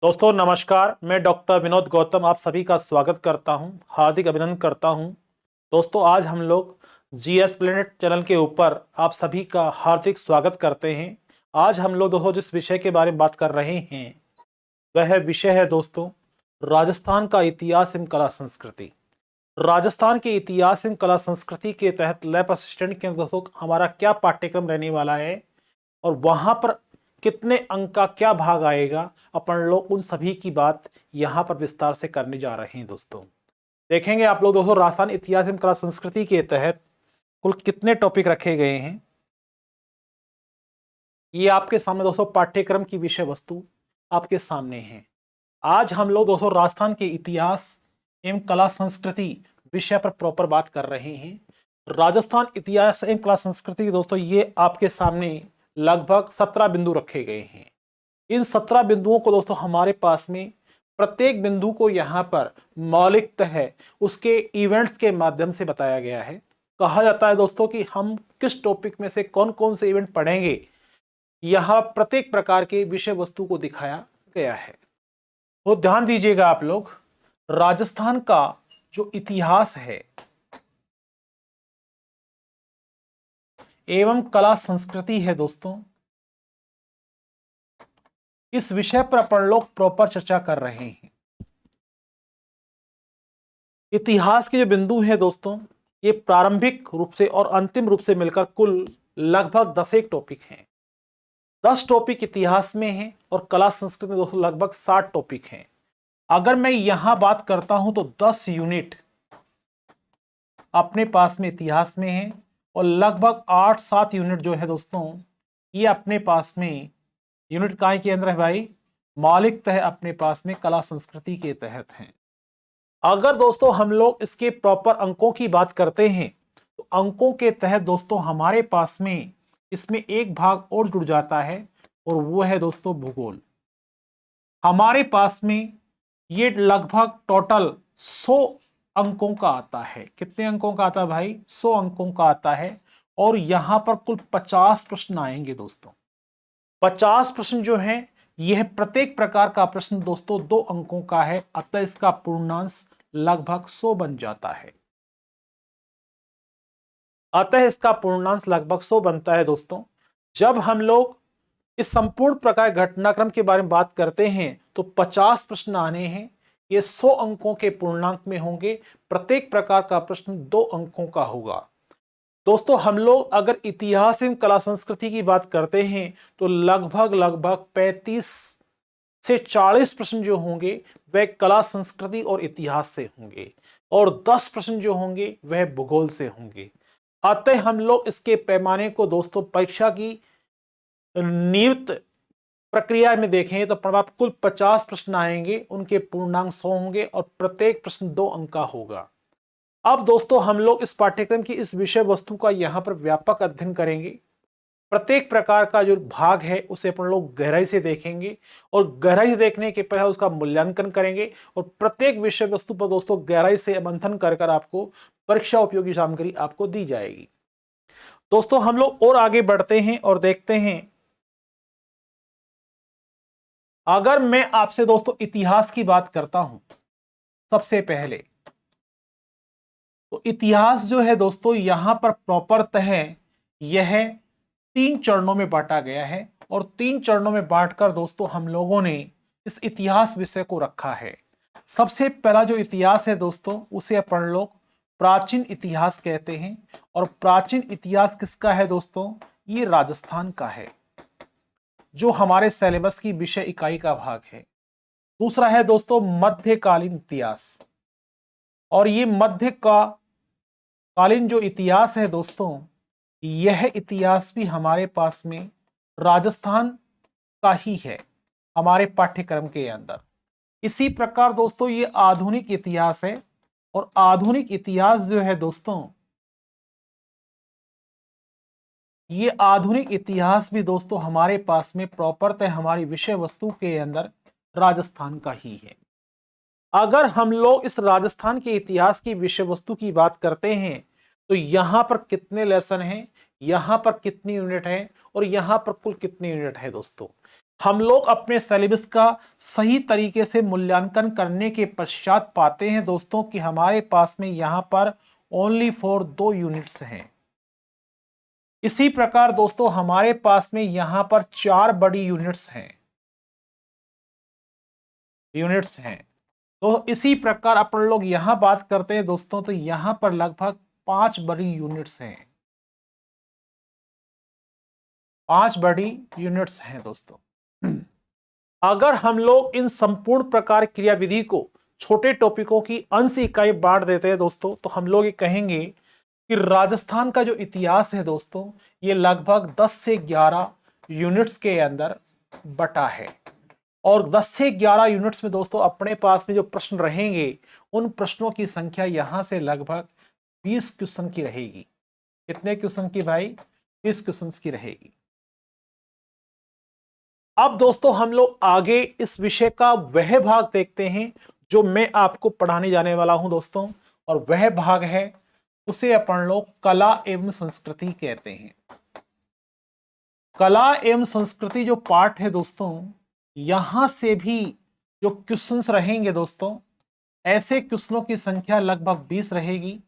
दोस्तों नमस्कार। मैं डॉक्टर विनोद गौतम आप सभी का स्वागत करता हूं, हार्दिक अभिनंदन करता हूं। दोस्तों आज हम लोग जीएस प्लेनेट चैनल के ऊपर आप सभी का हार्दिक स्वागत करते हैं। आज हम लोग दोस्तों जिस विषय के बारे में बात कर रहे हैं वह विषय है दोस्तों राजस्थान का इतिहास एवं कला संस्कृति। राजस्थान के इतिहास एवं कला संस्कृति के तहत लैब असिस्टेंट के दोस्तों हमारा क्या पाठ्यक्रम रहने वाला है और वहां पर कितने अंक का क्या भाग आएगा, अपन लोग उन सभी की बात यहां पर विस्तार से करने जा रहे हैं। दोस्तों देखेंगे आप लोग दोस्तों राजस्थान इतिहास एवं कला संस्कृति के तहत कुल कितने टॉपिक रखे गए हैं। ये आपके सामने दोस्तों पाठ्यक्रम की विषय वस्तु आपके सामने है। आज हम लोग दोस्तों राजस्थान के इतिहास एवं कला संस्कृति विषय पर प्रॉपर बात कर रहे हैं। राजस्थान इतिहास एवं कला संस्कृति दोस्तों ये आपके सामने लगभग 17 बिंदु रखे गए हैं। इन 17 बिंदुओं को दोस्तों हमारे पास में प्रत्येक बिंदु को यहाँ पर मौलिकतः उसके इवेंट्स के माध्यम से बताया गया है। कहा जाता है दोस्तों कि हम किस टॉपिक में से कौन कौन से इवेंट पढ़ेंगे, यहाँ प्रत्येक प्रकार के विषय वस्तु को दिखाया गया है। तो ध्यान दीजिएगा आप लोग, राजस्थान का जो इतिहास है एवं कला संस्कृति है दोस्तों, इस विषय पर अपन लोग प्रॉपर चर्चा कर रहे हैं। इतिहास के जो बिंदु है दोस्तों ये प्रारंभिक रूप से और अंतिम रूप से मिलकर कुल लगभग 10 एक टॉपिक हैं। 10 टॉपिक इतिहास में हैं और कला संस्कृति में दोस्तों लगभग 60 टॉपिक हैं। अगर मैं यहां बात करता हूं तो 10 यूनिट अपने पास में इतिहास में है और लगभग 8-7 यूनिट जो है दोस्तों ये अपने पास में यूनिट काय के अंदर है भाई, मौलिकतः अपने पास में कला संस्कृति के तहत हैं। अगर दोस्तों हम लोग इसके प्रॉपर अंकों की बात करते हैं तो अंकों के तहत दोस्तों हमारे पास में इसमें एक भाग और जुड़ जाता है और वो है दोस्तों भूगोल। हमारे पास में ये लगभग टोटल 100 अंकों का आता है। कितने अंकों का आता है भाई? 100 अंकों का आता है और यहां पर कुल 50 प्रश्न आएंगे दोस्तों। 50 प्रश्न जो है यह प्रत्येक प्रकार का प्रश्न दोस्तों 2 अंकों का है, अतः इसका पूर्णांश लगभग 100 बन जाता है। अतः इसका पूर्णांश लगभग 100 बनता है दोस्तों। जब हम लोग इस संपूर्ण प्रकार घटनाक्रम के बारे में बात करते हैं तो 50 प्रश्न आने हैं, ये 100 अंकों के पूर्णांक में होंगे। प्रत्येक प्रकार का प्रश्न 2 अंकों का होगा। दोस्तों हम लोग अगर इतिहास एवं कला संस्कृति की बात करते हैं तो लगभग 35 से 40 प्रश्न जो होंगे वह कला संस्कृति और इतिहास से होंगे और 10 प्रश्न जो होंगे वह भूगोल से होंगे। अतः हम लोग इसके पैमाने को दोस्तों परीक्षा की नियुक्त प्रक्रिया में देखें तो कुल 50 प्रश्न आएंगे, उनके पूर्णांक 100 होंगे और प्रत्येक प्रश्न 2 अंक का होगा। अब दोस्तों हम लोग इस पाठ्यक्रम की इस विषय वस्तु का यहाँ पर व्यापक अध्ययन करेंगे। प्रत्येक प्रकार का जो भाग है उसे अपन लोग गहराई से देखेंगे और गहराई से देखने के पहले उसका मूल्यांकन करेंगे और प्रत्येक विषय वस्तु पर दोस्तों गहराई से मंथन कर आपको परीक्षा उपयोगी सामग्री आपको दी जाएगी। दोस्तों हम लोग और आगे बढ़ते हैं और देखते हैं, अगर मैं आपसे दोस्तों इतिहास की बात करता हूं सबसे पहले, तो इतिहास जो है दोस्तों यहां पर प्रॉपरतः यह 3 चरणों में बांटा गया है और 3 चरणों में बांटकर दोस्तों हम लोगों ने इस इतिहास विषय को रखा है। सबसे पहला जो इतिहास है दोस्तों उसे अपन लोग प्राचीन इतिहास कहते हैं और प्राचीन इतिहास किसका है दोस्तों? ये राजस्थान का है जो हमारे सिलेबस की विषय इकाई का भाग है। दूसरा है दोस्तों मध्यकालीन इतिहास और ये मध्य का कालीन जो इतिहास है दोस्तों यह इतिहास भी हमारे पास में राजस्थान का ही है हमारे पाठ्यक्रम के अंदर। इसी प्रकार दोस्तों ये आधुनिक इतिहास है और आधुनिक इतिहास जो है दोस्तों ये आधुनिक इतिहास भी दोस्तों हमारे पास में प्रॉपरतः हमारी विषय वस्तु के अंदर राजस्थान का ही है। अगर हम लोग इस राजस्थान के इतिहास की विषय वस्तु की बात करते हैं तो यहां पर कितने लेसन हैं, यहां पर कितनी यूनिट है और यहां पर कुल कितनी यूनिट है दोस्तों? हम लोग अपने सिलेबस का सही तरीके से मूल्यांकन करने के पश्चात पाते हैं दोस्तों कि हमारे पास में यहां पर ओनली फॉर 2 यूनिट्स हैं। इसी प्रकार दोस्तों हमारे पास में यहां पर 4 बड़ी यूनिट्स हैं। तो इसी प्रकार अपन लोग यहां बात करते हैं दोस्तों, तो यहां पर लगभग 5 बड़ी यूनिट्स हैं। 5 बड़ी यूनिट्स हैं दोस्तों। अगर हम लोग इन संपूर्ण प्रकार क्रियाविधि को छोटे टॉपिकों की अंश इकाई बांट देते हैं दोस्तों, तो हम लोग ये कहेंगे कि राजस्थान का जो इतिहास है दोस्तों, ये लगभग 10 से 11 यूनिट्स के अंदर बटा है। और 10 से 11 यूनिट्स में दोस्तों अपने पास में जो प्रश्न रहेंगे, उन प्रश्नों की संख्या यहां से लगभग 20 क्वेश्चन की रहेगी। कितने क्वेश्चन की भाई? 20 क्वेश्चन की रहेगी। अब दोस्तों हम लोग आगे इस विषय का वह भाग देखते हैं जो मैं आपको पढ़ाने जाने वाला हूं दोस्तों, और वह भाग है, उसे अपन लोग कला एवं संस्कृति कहते हैं। कला एवं संस्कृति जो पार्ट है दोस्तों, यहां से भी जो क्वेश्चंस रहेंगे दोस्तों, ऐसे क्वेश्चनों की संख्या लगभग 20 रहेगी।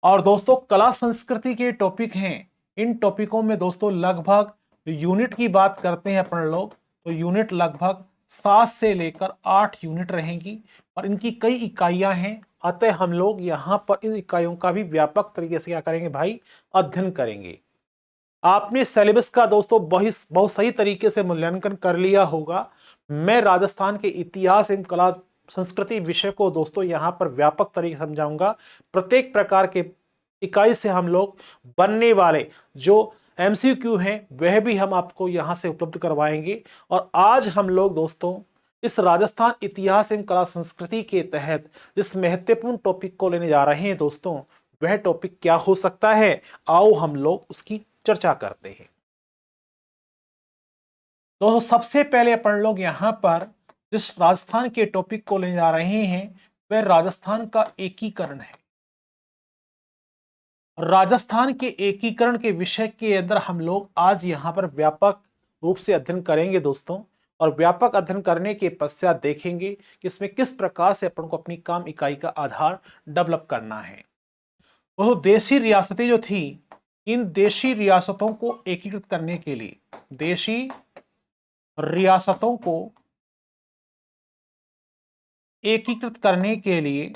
और दोस्तों कला संस्कृति के टॉपिक हैं, इन टॉपिकों में दोस्तों लगभग यूनिट की बात करते हैं अपन लोग, तो यूनिट लगभग 7 से लेकर 8 यूनिट रहेंगी और इनकी कई इकाइयां हैं। अतः हम लोग यहां पर इन इकाइयों का भी व्यापक तरीके से क्या करेंगे भाई? अध्ययन करेंगे। आपने सिलेबस का दोस्तों बहुत सही तरीके से मूल्यांकन कर लिया होगा। मैं राजस्थान के इतिहास एवं कला संस्कृति विषय को दोस्तों यहां पर व्यापक तरीके से समझाऊंगा। प्रत्येक प्रकार के इकाई से हम लोग बनने वाले जो MCQ हैं वह भी हम आपको यहां से उपलब्ध करवाएंगे। और आज हम लोग दोस्तों इस राजस्थान इतिहास एवं कला संस्कृति के तहत जिस महत्वपूर्ण टॉपिक को लेने जा रहे हैं दोस्तों, वह टॉपिक क्या हो सकता है, आओ हम लोग उसकी चर्चा करते हैं। तो सबसे पहले अपन लोग यहां पर जिस राजस्थान के टॉपिक को लेने जा रहे हैं वह राजस्थान का एकीकरण है। राजस्थान के एकीकरण के विषय के अंदर हम लोग आज यहां पर व्यापक रूप से अध्ययन करेंगे दोस्तों, और व्यापक अध्ययन करने के पश्चात देखेंगे कि इसमें किस प्रकार से अपन को अपनी काम इकाई का आधार डेवलप करना है। वो देशी रियासतें जो थी, इन देशी रियासतों को एकीकृत करने के लिए, देशी रियासतों को एकीकृत करने के लिए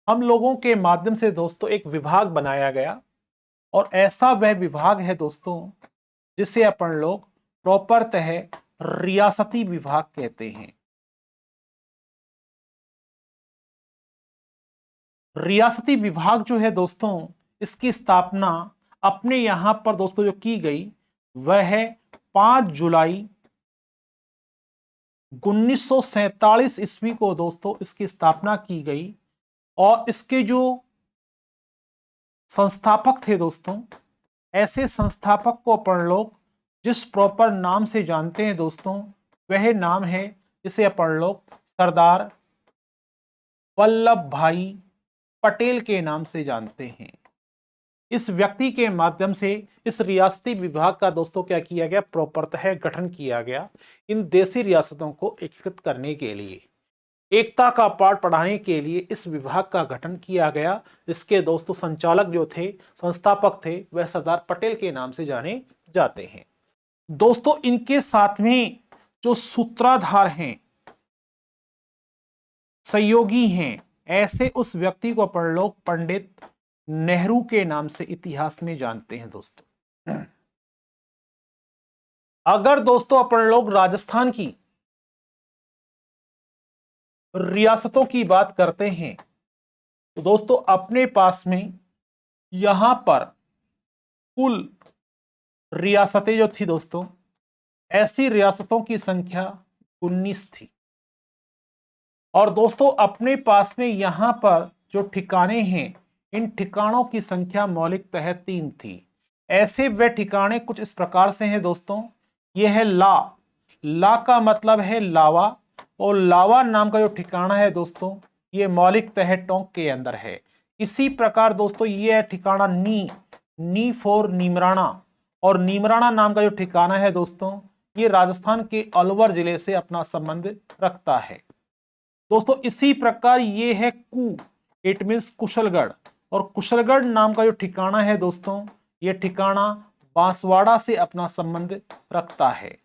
हम लोगों के माध्यम से दोस्तों एक विभाग बनाया गया। और ऐसा वह विभाग है दोस्तों जिसे अपन लोग प्रॉपरतः रियासती विभाग कहते हैं। रियासती विभाग जो है दोस्तों, इसकी स्थापना अपने यहां पर दोस्तों जो की गई वह है 5 जुलाई 1947 ईस्वी को दोस्तों इसकी स्थापना की गई। और इसके जो संस्थापक थे दोस्तों, ऐसे संस्थापक को अपन लोग जिस प्रॉपर नाम से जानते हैं दोस्तों, वह नाम है जिसे अपन लोग सरदार वल्लभ भाई पटेल के नाम से जानते हैं। इस व्यक्ति के माध्यम से इस रियासती विभाग का दोस्तों क्या किया गया? प्रॉपरतः गठन किया गया इन देशी रियासतों को एकीकृत करने के लिए, एकता का पाठ पढ़ाने के लिए इस विभाग का गठन किया गया। इसके दोस्तों संचालक जो थे, संस्थापक थे, वह सरदार पटेल के नाम से जाने जाते हैं। दोस्तों इनके साथ में जो सूत्रधार हैं, सहयोगी हैं, ऐसे उस व्यक्ति को अपन लोग पंडित नेहरू के नाम से इतिहास में जानते हैं दोस्तों। अगर दोस्तों अपन लोग राजस्थान की रियासतों की बात करते हैं तो दोस्तों अपने पास में यहां पर कुल रियासतें जो थी दोस्तों, ऐसी रियासतों की संख्या 19 थी। और दोस्तों अपने पास में यहां पर जो ठिकाने हैं, इन ठिकानों की संख्या मौलिकतः 3 थी। ऐसे वे ठिकाने कुछ इस प्रकार से हैं दोस्तों। यह है ला का मतलब है लावा, और लावा नाम का जो ठिकाना है दोस्तों, ये मौलिकतः टोंक के अंदर है। इसी प्रकार दोस्तों ये है ठिकाना नी फॉर नीमराणा, और नीमराणा नाम का जो ठिकाना है दोस्तों, ये राजस्थान के अलवर जिले से अपना संबंध रखता है। दोस्तों इसी प्रकार ये है कू, इट मीन्स कुशलगढ़, और कुशलगढ़ नाम का जो ठिकाना है दोस्तों, ये ठिकाना बांसवाड़ा से अपना संबंध रखता है।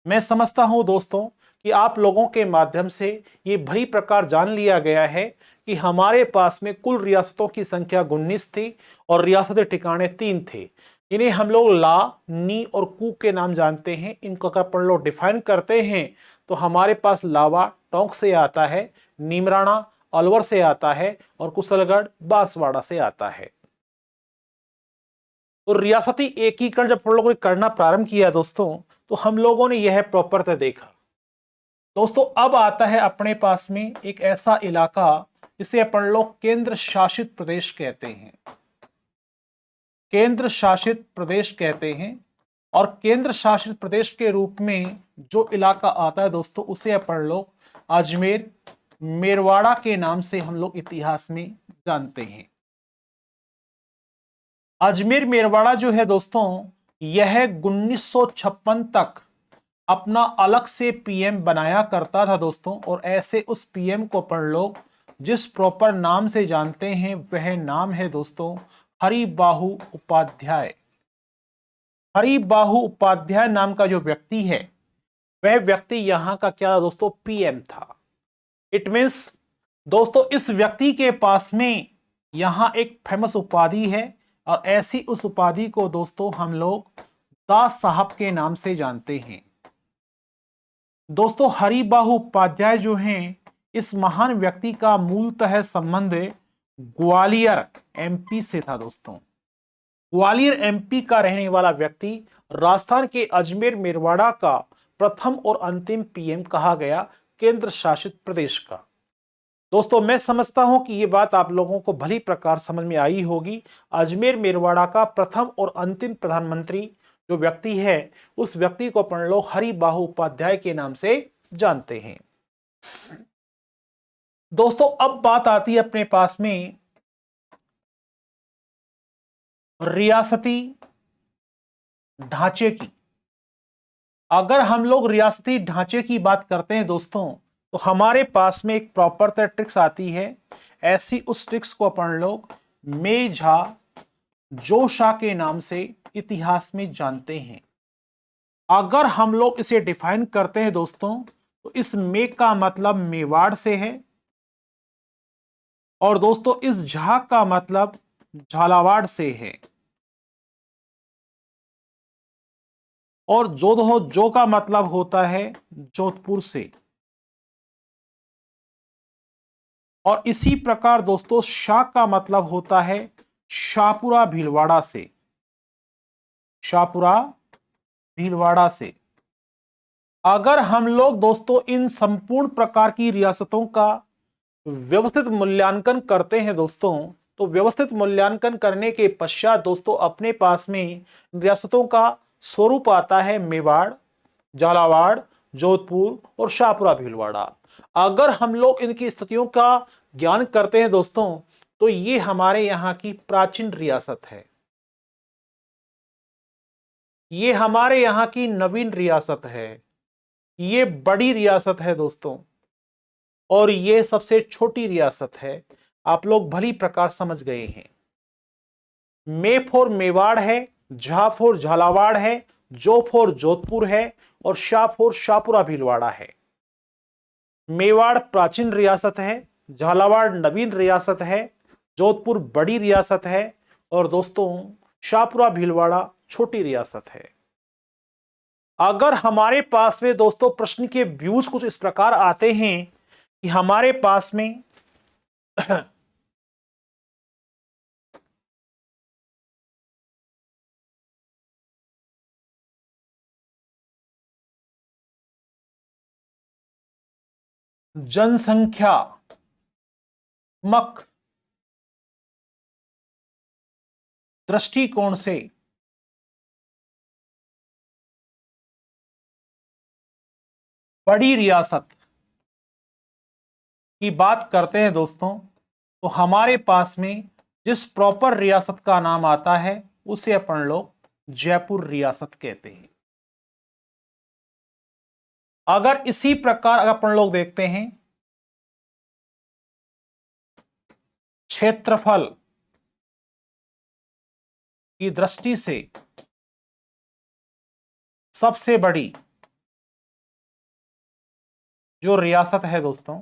मैं समझता हूं दोस्तों कि आप लोगों के माध्यम से ये भली प्रकार जान लिया गया है कि हमारे पास में कुल रियासतों की संख्या 19 थी और रियासती ठिकाने 3 थे। इन्हें हम लोग ला, नी और कू के नाम जानते हैं। इनको अगर अपन लोग डिफाइन करते हैं तो हमारे पास लावा टोंक से आता है, नीमराणा अलवर से आता है और कुशलगढ़ बांसवाड़ा से आता है। तो रियासती एकीकरण जब हम लोगों ने करना प्रारंभ किया दोस्तों, तो हम लोगों ने यह प्रॉपर देखा। दोस्तों अब आता है अपने पास में एक ऐसा इलाका जिसे अपन लोग केंद्र शासित प्रदेश कहते हैं। केंद्र शासित प्रदेश कहते हैं, और केंद्र शासित प्रदेश के रूप में जो इलाका आता है दोस्तों, उसे अपन लोग अजमेर मेरवाड़ा के नाम से हम लोग इतिहास में जानते हैं। अजमेर मेरवाड़ा जो है दोस्तों, यह 1956 तक अपना अलग से पीएम बनाया करता था दोस्तों, और ऐसे उस पीएम को अपन लोग जिस प्रॉपर नाम से जानते हैं वह नाम है दोस्तों हरिबाहु उपाध्याय। हरिबाहु उपाध्याय नाम का जो व्यक्ति है, वह व्यक्ति यहां का क्या दोस्तों, पीएम था। इट मीन्स दोस्तों इस व्यक्ति के पास में यहां एक फेमस उपाधि है, और ऐसी उस उपाधि को दोस्तों हम लोग दास साहब के नाम से जानते हैं। दोस्तों हरिबाहु उपाध्याय जो हैं, इस महान व्यक्ति का मूलतः संबंध ग्वालियर एमपी से था दोस्तों। ग्वालियर एमपी का रहने वाला व्यक्ति राजस्थान के अजमेर मेरवाड़ा का प्रथम और अंतिम पीएम कहा गया, केंद्र शासित प्रदेश का। दोस्तों मैं समझता हूं कि यह बात आप लोगों को भली प्रकार समझ में आई होगी। अजमेर मेरवाड़ा का प्रथम और अंतिम प्रधानमंत्री जो व्यक्ति है, उस व्यक्ति को अपन लोग हरिबाहु उपाध्याय के नाम से जानते हैं। दोस्तों अब बात आती है अपने पास में रियासती ढांचे की। अगर हम लोग रियासती ढांचे की बात करते हैं दोस्तों, तो हमारे पास में एक प्रॉपर ट्रिक्स आती है। ऐसी उस ट्रिक्स को अपन लोग मेझा जोशा के नाम से इतिहास में जानते हैं। अगर हम लोग इसे डिफाइन करते हैं दोस्तों, तो इस मे का मतलब मेवाड़ से है, और दोस्तों इस झा का मतलब झालावाड़ से है, और जो का मतलब होता है जोधपुर से, और इसी प्रकार दोस्तों शाह का मतलब होता है शाहपुरा भीलवाड़ा से। शाहपुरा भीलवाड़ा से। अगर हम लोग दोस्तों इन संपूर्ण प्रकार की रियासतों का व्यवस्थित मूल्यांकन करते हैं दोस्तों, तो व्यवस्थित मूल्यांकन करने के पश्चात दोस्तों अपने पास में रियासतों का स्वरूप आता है मेवाड़, झालावाड़, जोधपुर और शाहपुरा भीलवाड़ा। अगर हम लोग इनकी स्थितियों का ज्ञान करते हैं दोस्तों, तो ये हमारे यहां की प्राचीन रियासत है, ये हमारे यहां की नवीन रियासत है, ये बड़ी रियासत है दोस्तों, और ये सबसे छोटी रियासत है। आप लोग भली प्रकार समझ गए हैं। मे फोर मेवाड़ है, झा फोर झालावाड़ है, जो फोर जोधपुर है, और शाह फोर शाहपुरा भीलवाड़ा है। मेवाड़ प्राचीन रियासत है, झालावाड़ नवीन रियासत है, जोधपुर बड़ी रियासत है, और दोस्तों शाहपुरा भीलवाड़ा छोटी रियासत है। अगर हमारे पास में दोस्तों प्रश्न के व्यूज कुछ इस प्रकार आते हैं कि हमारे पास में जनसंख्यात्मक दृष्टिकोण से बड़ी रियासत की बात करते हैं दोस्तों, तो हमारे पास में जिस प्रॉपर रियासत का नाम आता है उसे अपन लोग जयपुर रियासत कहते हैं। अगर इसी प्रकार अगर अपन लोग देखते हैं क्षेत्रफल की दृष्टि से सबसे बड़ी जो रियासत है दोस्तों,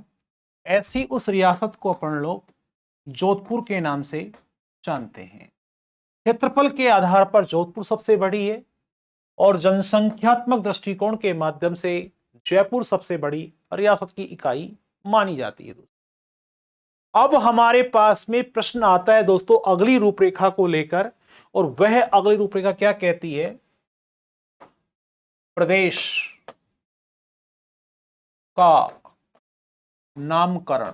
ऐसी उस रियासत को अपन लोग जोधपुर के नाम से जानते हैं। क्षेत्रफल के आधार पर जोधपुर सबसे बड़ी है और जनसंख्यात्मक दृष्टिकोण के माध्यम से जयपुर सबसे बड़ी रियासत की इकाई मानी जाती है। अब हमारे पास में प्रश्न आता है दोस्तों अगली रूपरेखा को लेकर, और वह अगली रूपरेखा क्या कहती है? प्रदेश का नामकरण।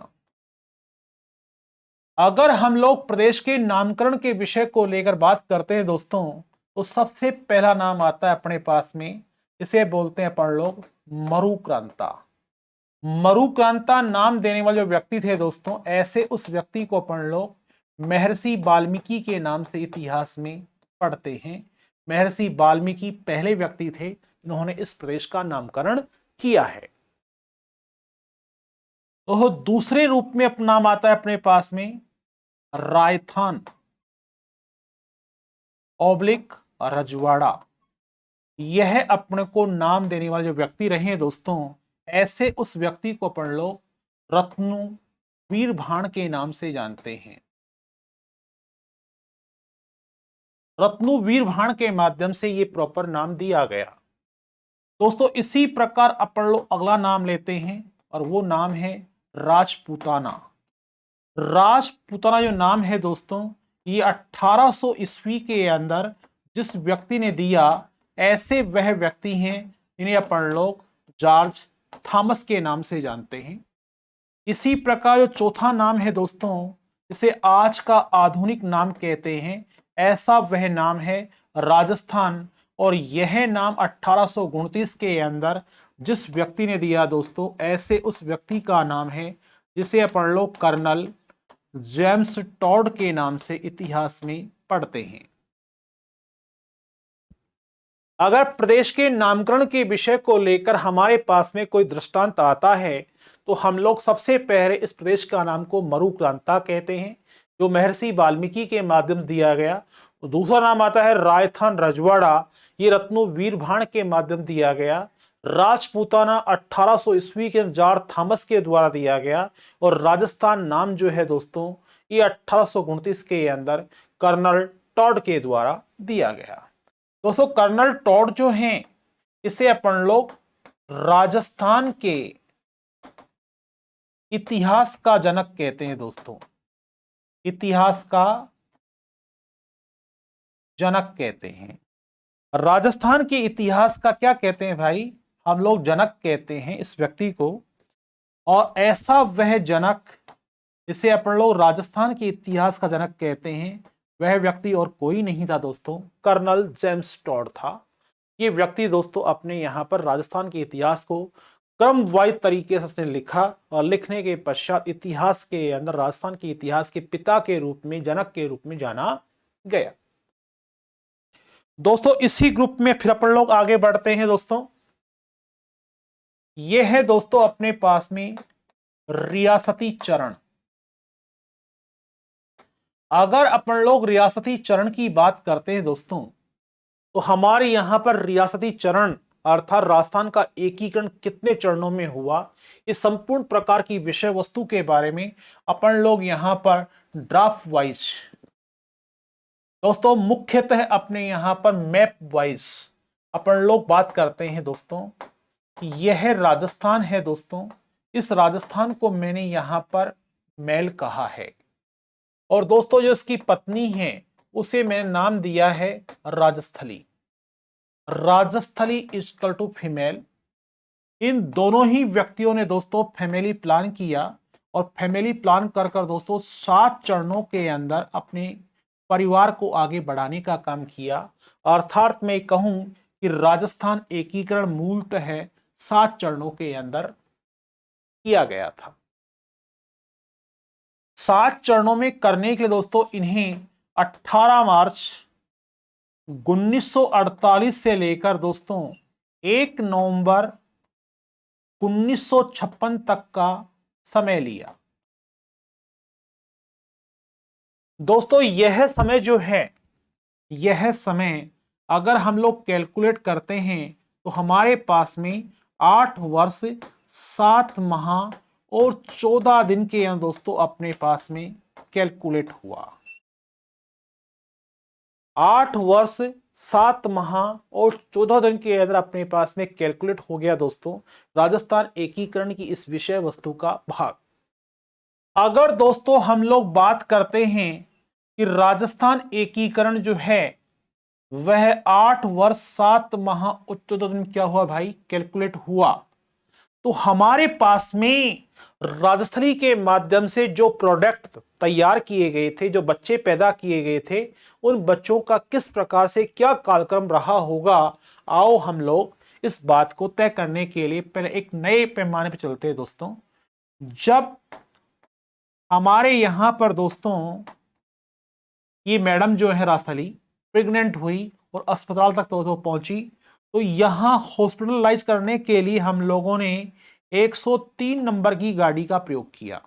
अगर हम लोग प्रदेश के नामकरण के विषय को लेकर बात करते हैं दोस्तों, तो सबसे पहला नाम आता है अपने पास में, इसे बोलते हैं अपन लोग मरुक्रांता। मरुक्रांता नाम देने वाले जो व्यक्ति थे दोस्तों, ऐसे उस व्यक्ति को अपन लोग महर्षि वाल्मीकि के नाम से इतिहास में पढ़ते हैं। महर्षि वाल्मीकि पहले व्यक्ति थे जिन्होंने इस प्रदेश का नामकरण किया है। तो दूसरे रूप में अपना नाम आता है अपने पास में रायथान ओब्लिक रजवाड़ा। यह अपने को नाम देने वाले जो व्यक्ति रहे हैं दोस्तों, ऐसे उस व्यक्ति को अपन लोग रत्नुवीर भाण के नाम से जानते हैं। रत्नुवीर भाण के माध्यम से ये प्रॉपर नाम दिया गया दोस्तों। इसी प्रकार अपन लोग अगला नाम लेते हैं और वो नाम है राजपूताना। राजपूताना जो नाम है दोस्तों, ये 1800 ईस्वी के अंदर जिस व्यक्ति ने दिया, ऐसे वह व्यक्ति हैं जिन्हें अपन लोग जॉर्ज थॉमस के नाम से जानते हैं। इसी प्रकार जो चौथा नाम है दोस्तों, जिसे आज का आधुनिक नाम कहते हैं, ऐसा वह नाम है राजस्थान। और यह नाम 1829 के अंदर जिस व्यक्ति ने दिया दोस्तों, ऐसे उस व्यक्ति का नाम है जिसे अपन लोग कर्नल जेम्स टॉड के नाम से इतिहास में पढ़ते हैं। अगर प्रदेश के नामकरण के विषय को लेकर हमारे पास में कोई दृष्टांत आता है, तो हम लोग सबसे पहले इस प्रदेश का नाम को मरुक्रांता कहते हैं, जो महर्षि वाल्मीकि के माध्यम से दिया गया। दूसरा नाम आता है रायथान रजवाड़ा, ये रत्नुवीर भाण के माध्यम दिया गया। राजपूताना 1800 ईस्वी के जॉर्ज थॉमस के द्वारा दिया गया। और राजस्थान नाम जो है दोस्तों, ये 1829 के अंदर कर्नल टॉड के द्वारा दिया गया। दोस्तों कर्नल टॉड जो हैं, इसे अपन लोग राजस्थान के इतिहास का जनक कहते हैं दोस्तों। इतिहास का जनक कहते हैं। राजस्थान के इतिहास का क्या कहते हैं भाई? हम लोग जनक कहते हैं इस व्यक्ति को। और ऐसा वह जनक जिसे अपन लोग राजस्थान के इतिहास का जनक कहते हैं, वह व्यक्ति और कोई नहीं था दोस्तों, कर्नल जेम्स टॉड था। ये व्यक्ति दोस्तों अपने यहाँ पर राजस्थान के इतिहास को क्रमवार तरीके से उसने लिखा, और लिखने के पश्चात इतिहास के अंदर राजस्थान के इतिहास के पिता के रूप में, जनक के रूप में जाना गया। दोस्तों इसी ग्रुप में फिर अपन लोग आगे बढ़ते हैं दोस्तों। यह है दोस्तों अपने पास में रियासती चरण। अगर अपन लोग रियासती चरण की बात करते हैं दोस्तों, तो हमारे यहां पर रियासती चरण अर्थात राजस्थान का एकीकरण कितने चरणों में हुआ, इस संपूर्ण प्रकार की विषय वस्तु के बारे में अपन लोग यहां पर ड्राफ्ट वाइज दोस्तों, मुख्यतः अपने यहां पर मैप वाइज अपन लोग बात करते हैं दोस्तों। यह राजस्थान है दोस्तों। इस राजस्थान को मैंने यहां पर मैल कहा है, और दोस्तों जो इसकी पत्नी है उसे मैंने नाम दिया है Rajasthali. Rajasthali equal to female. इन दोनों ही व्यक्तियों ने दोस्तों फैमिली प्लान किया, और फैमिली प्लान कर कर दोस्तों 7 चरणों के अंदर अपने परिवार को आगे बढ़ाने का काम किया। अर्थात मैं कहूं कि राजस्थान एकीकरण मूलतः 7 चरणों के अंदर किया गया था। 7 चरणों में करने के लिए दोस्तों इन्हें 18 मार्च 1948 से लेकर दोस्तों 1 नवंबर 1956 तक का समय लिया। दोस्तों यह समय जो है, यह समय अगर हम लोग कैलकुलेट करते हैं तो हमारे पास में 8 वर्ष 7 माह और 14 दिन के दोस्तों अपने पास में कैलकुलेट हुआ। 8 वर्ष 7 माह और 14 दिन के अंदर अपने पास में कैलकुलेट हो गया दोस्तों राजस्थान एकीकरण की इस विषय वस्तु का भाग। अगर दोस्तों हम लोग बात करते हैं कि राजस्थान एकीकरण जो है वह 8 वर्ष 7 माह और 14 दिन क्या हुआ भाई, कैलकुलेट हुआ, तो हमारे पास में राजस्थली के माध्यम से जो प्रोडक्ट तैयार किए गए थे, जो बच्चे पैदा किए गए थे, उन बच्चों का किस प्रकार से क्या कालक्रम रहा होगा, आओ हम लोग इस बात को तय करने के लिए पहले एक नए पैमाने पर चलते हैं दोस्तों। जब हमारे यहां पर दोस्तों ये मैडम जो है राजस्थली प्रेग्नेंट हुई और अस्पताल तक तो पहुंची, तो यहां हॉस्पिटलाइज करने के लिए हम लोगों ने 103 नंबर की गाड़ी का प्रयोग किया।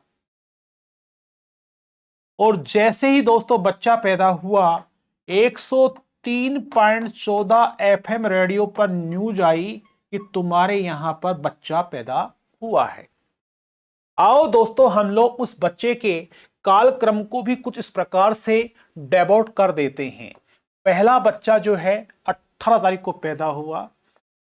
और जैसे ही दोस्तों बच्चा पैदा हुआ 103.14 एफएम रेडियो पर न्यूज आई कि तुम्हारे यहां पर बच्चा पैदा हुआ है। आओ दोस्तों हम लोग उस बच्चे के कालक्रम को भी कुछ इस प्रकार से डेबोट कर देते हैं। पहला बच्चा जो है 18 तारीख को पैदा हुआ,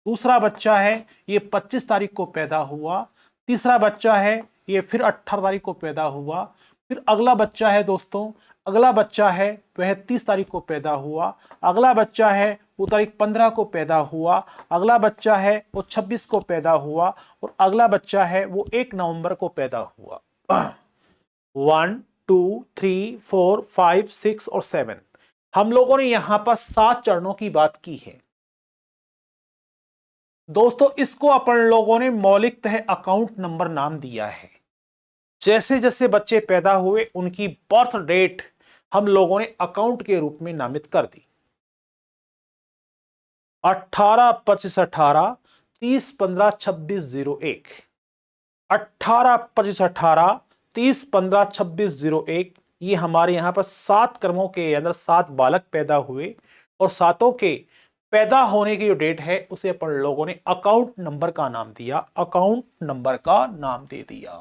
दूसरा बच्चा है ये 25 तारीख को पैदा हुआ, तीसरा बच्चा है ये फिर 18 तारीख को पैदा हुआ, फिर अगला बच्चा है दोस्तों, अगला बच्चा है वह 30 तारीख को पैदा हुआ, अगला बच्चा है वो तारीख 15 को पैदा हुआ, अगला बच्चा है वो 26 को पैदा हुआ और अगला बच्चा है वो 1 नवंबर को पैदा हुआ। 1 2 3 4 5 6 और 7 हम लोगों ने यहां पर 7 चरणों की बात की है दोस्तों। इसको अपन लोगों ने मौलिकतः अकाउंट नंबर नाम दिया है। जैसे जैसे बच्चे पैदा हुए उनकी बर्थ डेट हम लोगों ने अकाउंट के रूप में नामित कर दी। 18 25 18 30 15 26 01, 18 25 18 30 15 26 01, ये हमारे यहां पर 7 क्रमों के अंदर 7 बालक पैदा हुए और सातों के पैदा होने की जो डेट है उसे अपन लोगों ने अकाउंट नंबर का नाम दिया, अकाउंट नंबर का नाम दे दिया,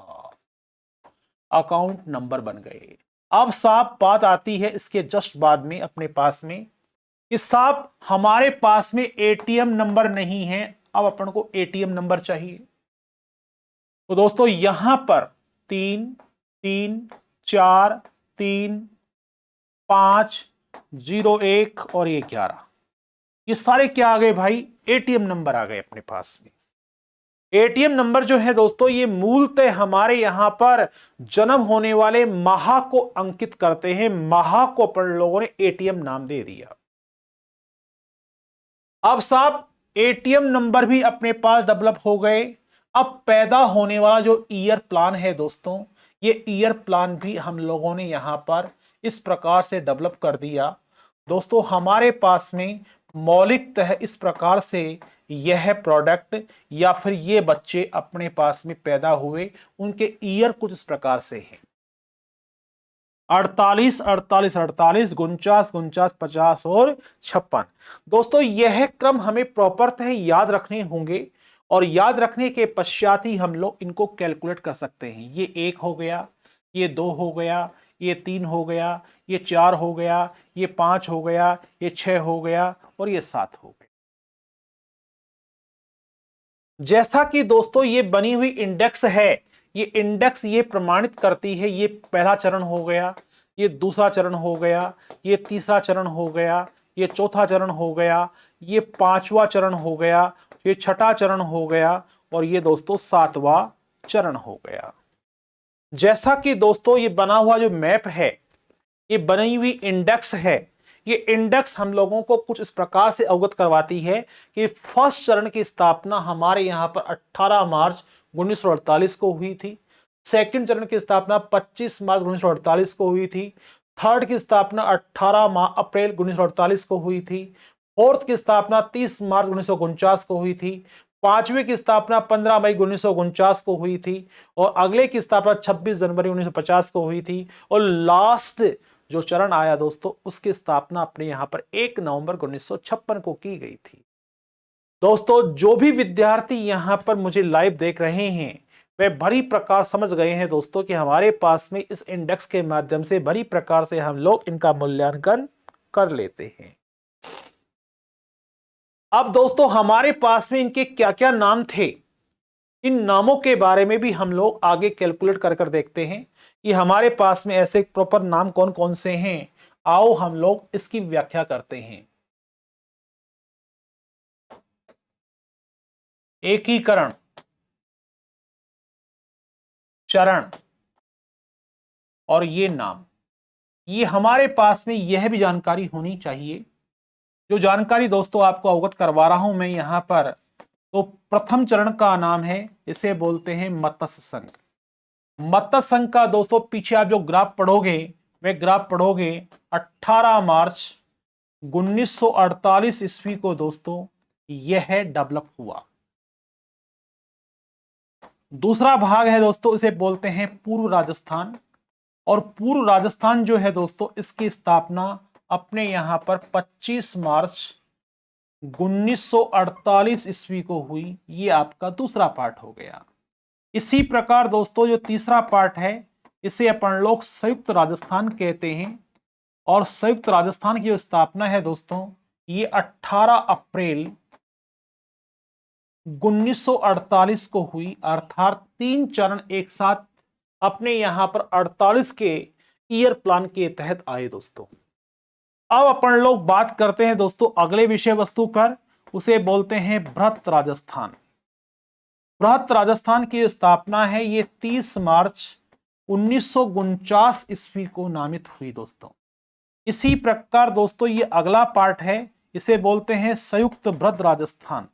अकाउंट नंबर बन गए। अब साहब बात आती है इसके जस्ट बाद में अपने पास में कि साहब हमारे पास में एटीएम नंबर नहीं है, अब अपन को एटीएम नंबर चाहिए। तो दोस्तों यहां पर 3 3 4 3 5 0 1 और ये 11, ये सारे क्या आ गए भाई, एटीएम नंबर आ गए अपने पास में। एटीएम नंबर जो है दोस्तों ये मूलतः हमारे यहां पर जन्म होने वाले माह को अंकित करते हैं, माह को अपन लोगों ने एटीएम नाम दे दिया। अब साहब एटीएम नंबर भी अपने पास डेवलप हो गए। अब पैदा होने वाला जो ईयर प्लान है दोस्तों, ये ईयर प्लान भी हम लोगों ने यहां पर इस प्रकार से डेवलप कर दिया। दोस्तों हमारे पास में मौलिकतः इस प्रकार से यह प्रोडक्ट या फिर ये बच्चे अपने पास में पैदा हुए, उनके ईयर कुछ इस प्रकार से हैं 48 48 48 49 49 50 और 56। दोस्तों यह क्रम हमें प्रॉपरतः याद रखने होंगे और याद रखने के पश्चात ही हम लोग इनको कैलकुलेट कर सकते हैं। ये 1 हो गया, ये 2 हो गया, ये 3 हो गया, ये 4 हो गया, ये 5 हो गया, ये 6 हो गया और ये 7 हो गया। जैसा कि दोस्तों ये बनी हुई इंडेक्स है, ये इंडेक्स ये प्रमाणित करती है, ये पहला चरण हो गया, ये दूसरा चरण हो गया, ये तीसरा चरण हो गया, ये चौथा चरण हो गया, ये 5वां चरण हो गया, ये 6ठा चरण हो गया और ये दोस्तों 7वां चरण हो गया। जैसा कि दोस्तों ये बना हुआ जो मैप है, ये बनी हुई इंडेक्स है, ये इंडेक्स हम लोगों को कुछ इस प्रकार से अवगत करवाती है कि फर्स्ट चरण की स्थापना हमारे यहां पर 18 मार्च 1948 को हुई थी, सेकंड चरण की स्थापना 25 मार्च 1948 को हुई थी, थर्ड की स्थापना 18 अप्रैल 1948 को हुई थी, फोर्थ की स्थापना 30 मार्च 1949 को हुई थी, पांचवें की स्थापना 15 मई 1949 को हुई थी और अगले की स्थापना 26 जनवरी 1950 को हुई थी और लास्ट जो चरण आया दोस्तों उसकी स्थापना अपने यहां पर 1 नवंबर 1956 को की गई थी। दोस्तों जो भी विद्यार्थी यहां पर मुझे लाइव देख रहे हैं वे भली प्रकार समझ गए हैं दोस्तों कि हमारे पास में इस इंडेक्स के माध्यम से भली प्रकार से हम लोग इनका मूल्यांकन कर लेते हैं। अब दोस्तों हमारे पास में इनके क्या क्या नाम थे, इन नामों के बारे में भी हम लोग आगे कैलकुलेट कर कर देखते हैं कि हमारे पास में ऐसे प्रॉपर नाम कौन कौन से हैं। आओ हम लोग इसकी व्याख्या करते हैं। एकीकरण, चरण और ये नाम, ये हमारे पास में यह भी जानकारी होनी चाहिए। जो जानकारी दोस्तों आपको अवगत करवा रहा हूं मैं यहां पर, तो प्रथम चरण का नाम है, इसे बोलते हैं मत्स्य संघ। मत्स्य संघ का दोस्तों पीछे आप जो ग्राफ पढ़ोगे वे ग्राफ पढ़ोगे 18 मार्च 1948 ईस्वी को दोस्तों यह डेवलप हुआ। दूसरा भाग है दोस्तों, इसे बोलते हैं पूर्व राजस्थान, और पूर्व राजस्थान जो है दोस्तों इसकी स्थापना अपने यहां पर 25 मार्च 1948 ईस्वी को हुई। ये आपका दूसरा पार्ट हो गया। इसी प्रकार दोस्तों जो तीसरा पार्ट है इसे अपन लोग संयुक्त राजस्थान कहते हैं, और संयुक्त राजस्थान की जो स्थापना है दोस्तों ये 18 अप्रैल 1948 को हुई, अर्थात 3 चरण एक साथ अपने यहां पर 48 के ईयर प्लान के तहत आए दोस्तों। अब अपन लोग बात करते हैं दोस्तों अगले विषय वस्तु पर, उसे बोलते हैं बृहत राजस्थान। बृहत राजस्थान की स्थापना है ये 30 मार्च 1949 ईस्वी को नामित हुई दोस्तों। इसी प्रकार दोस्तों ये अगला पार्ट है, इसे बोलते हैं संयुक्त बृहत राजस्थान।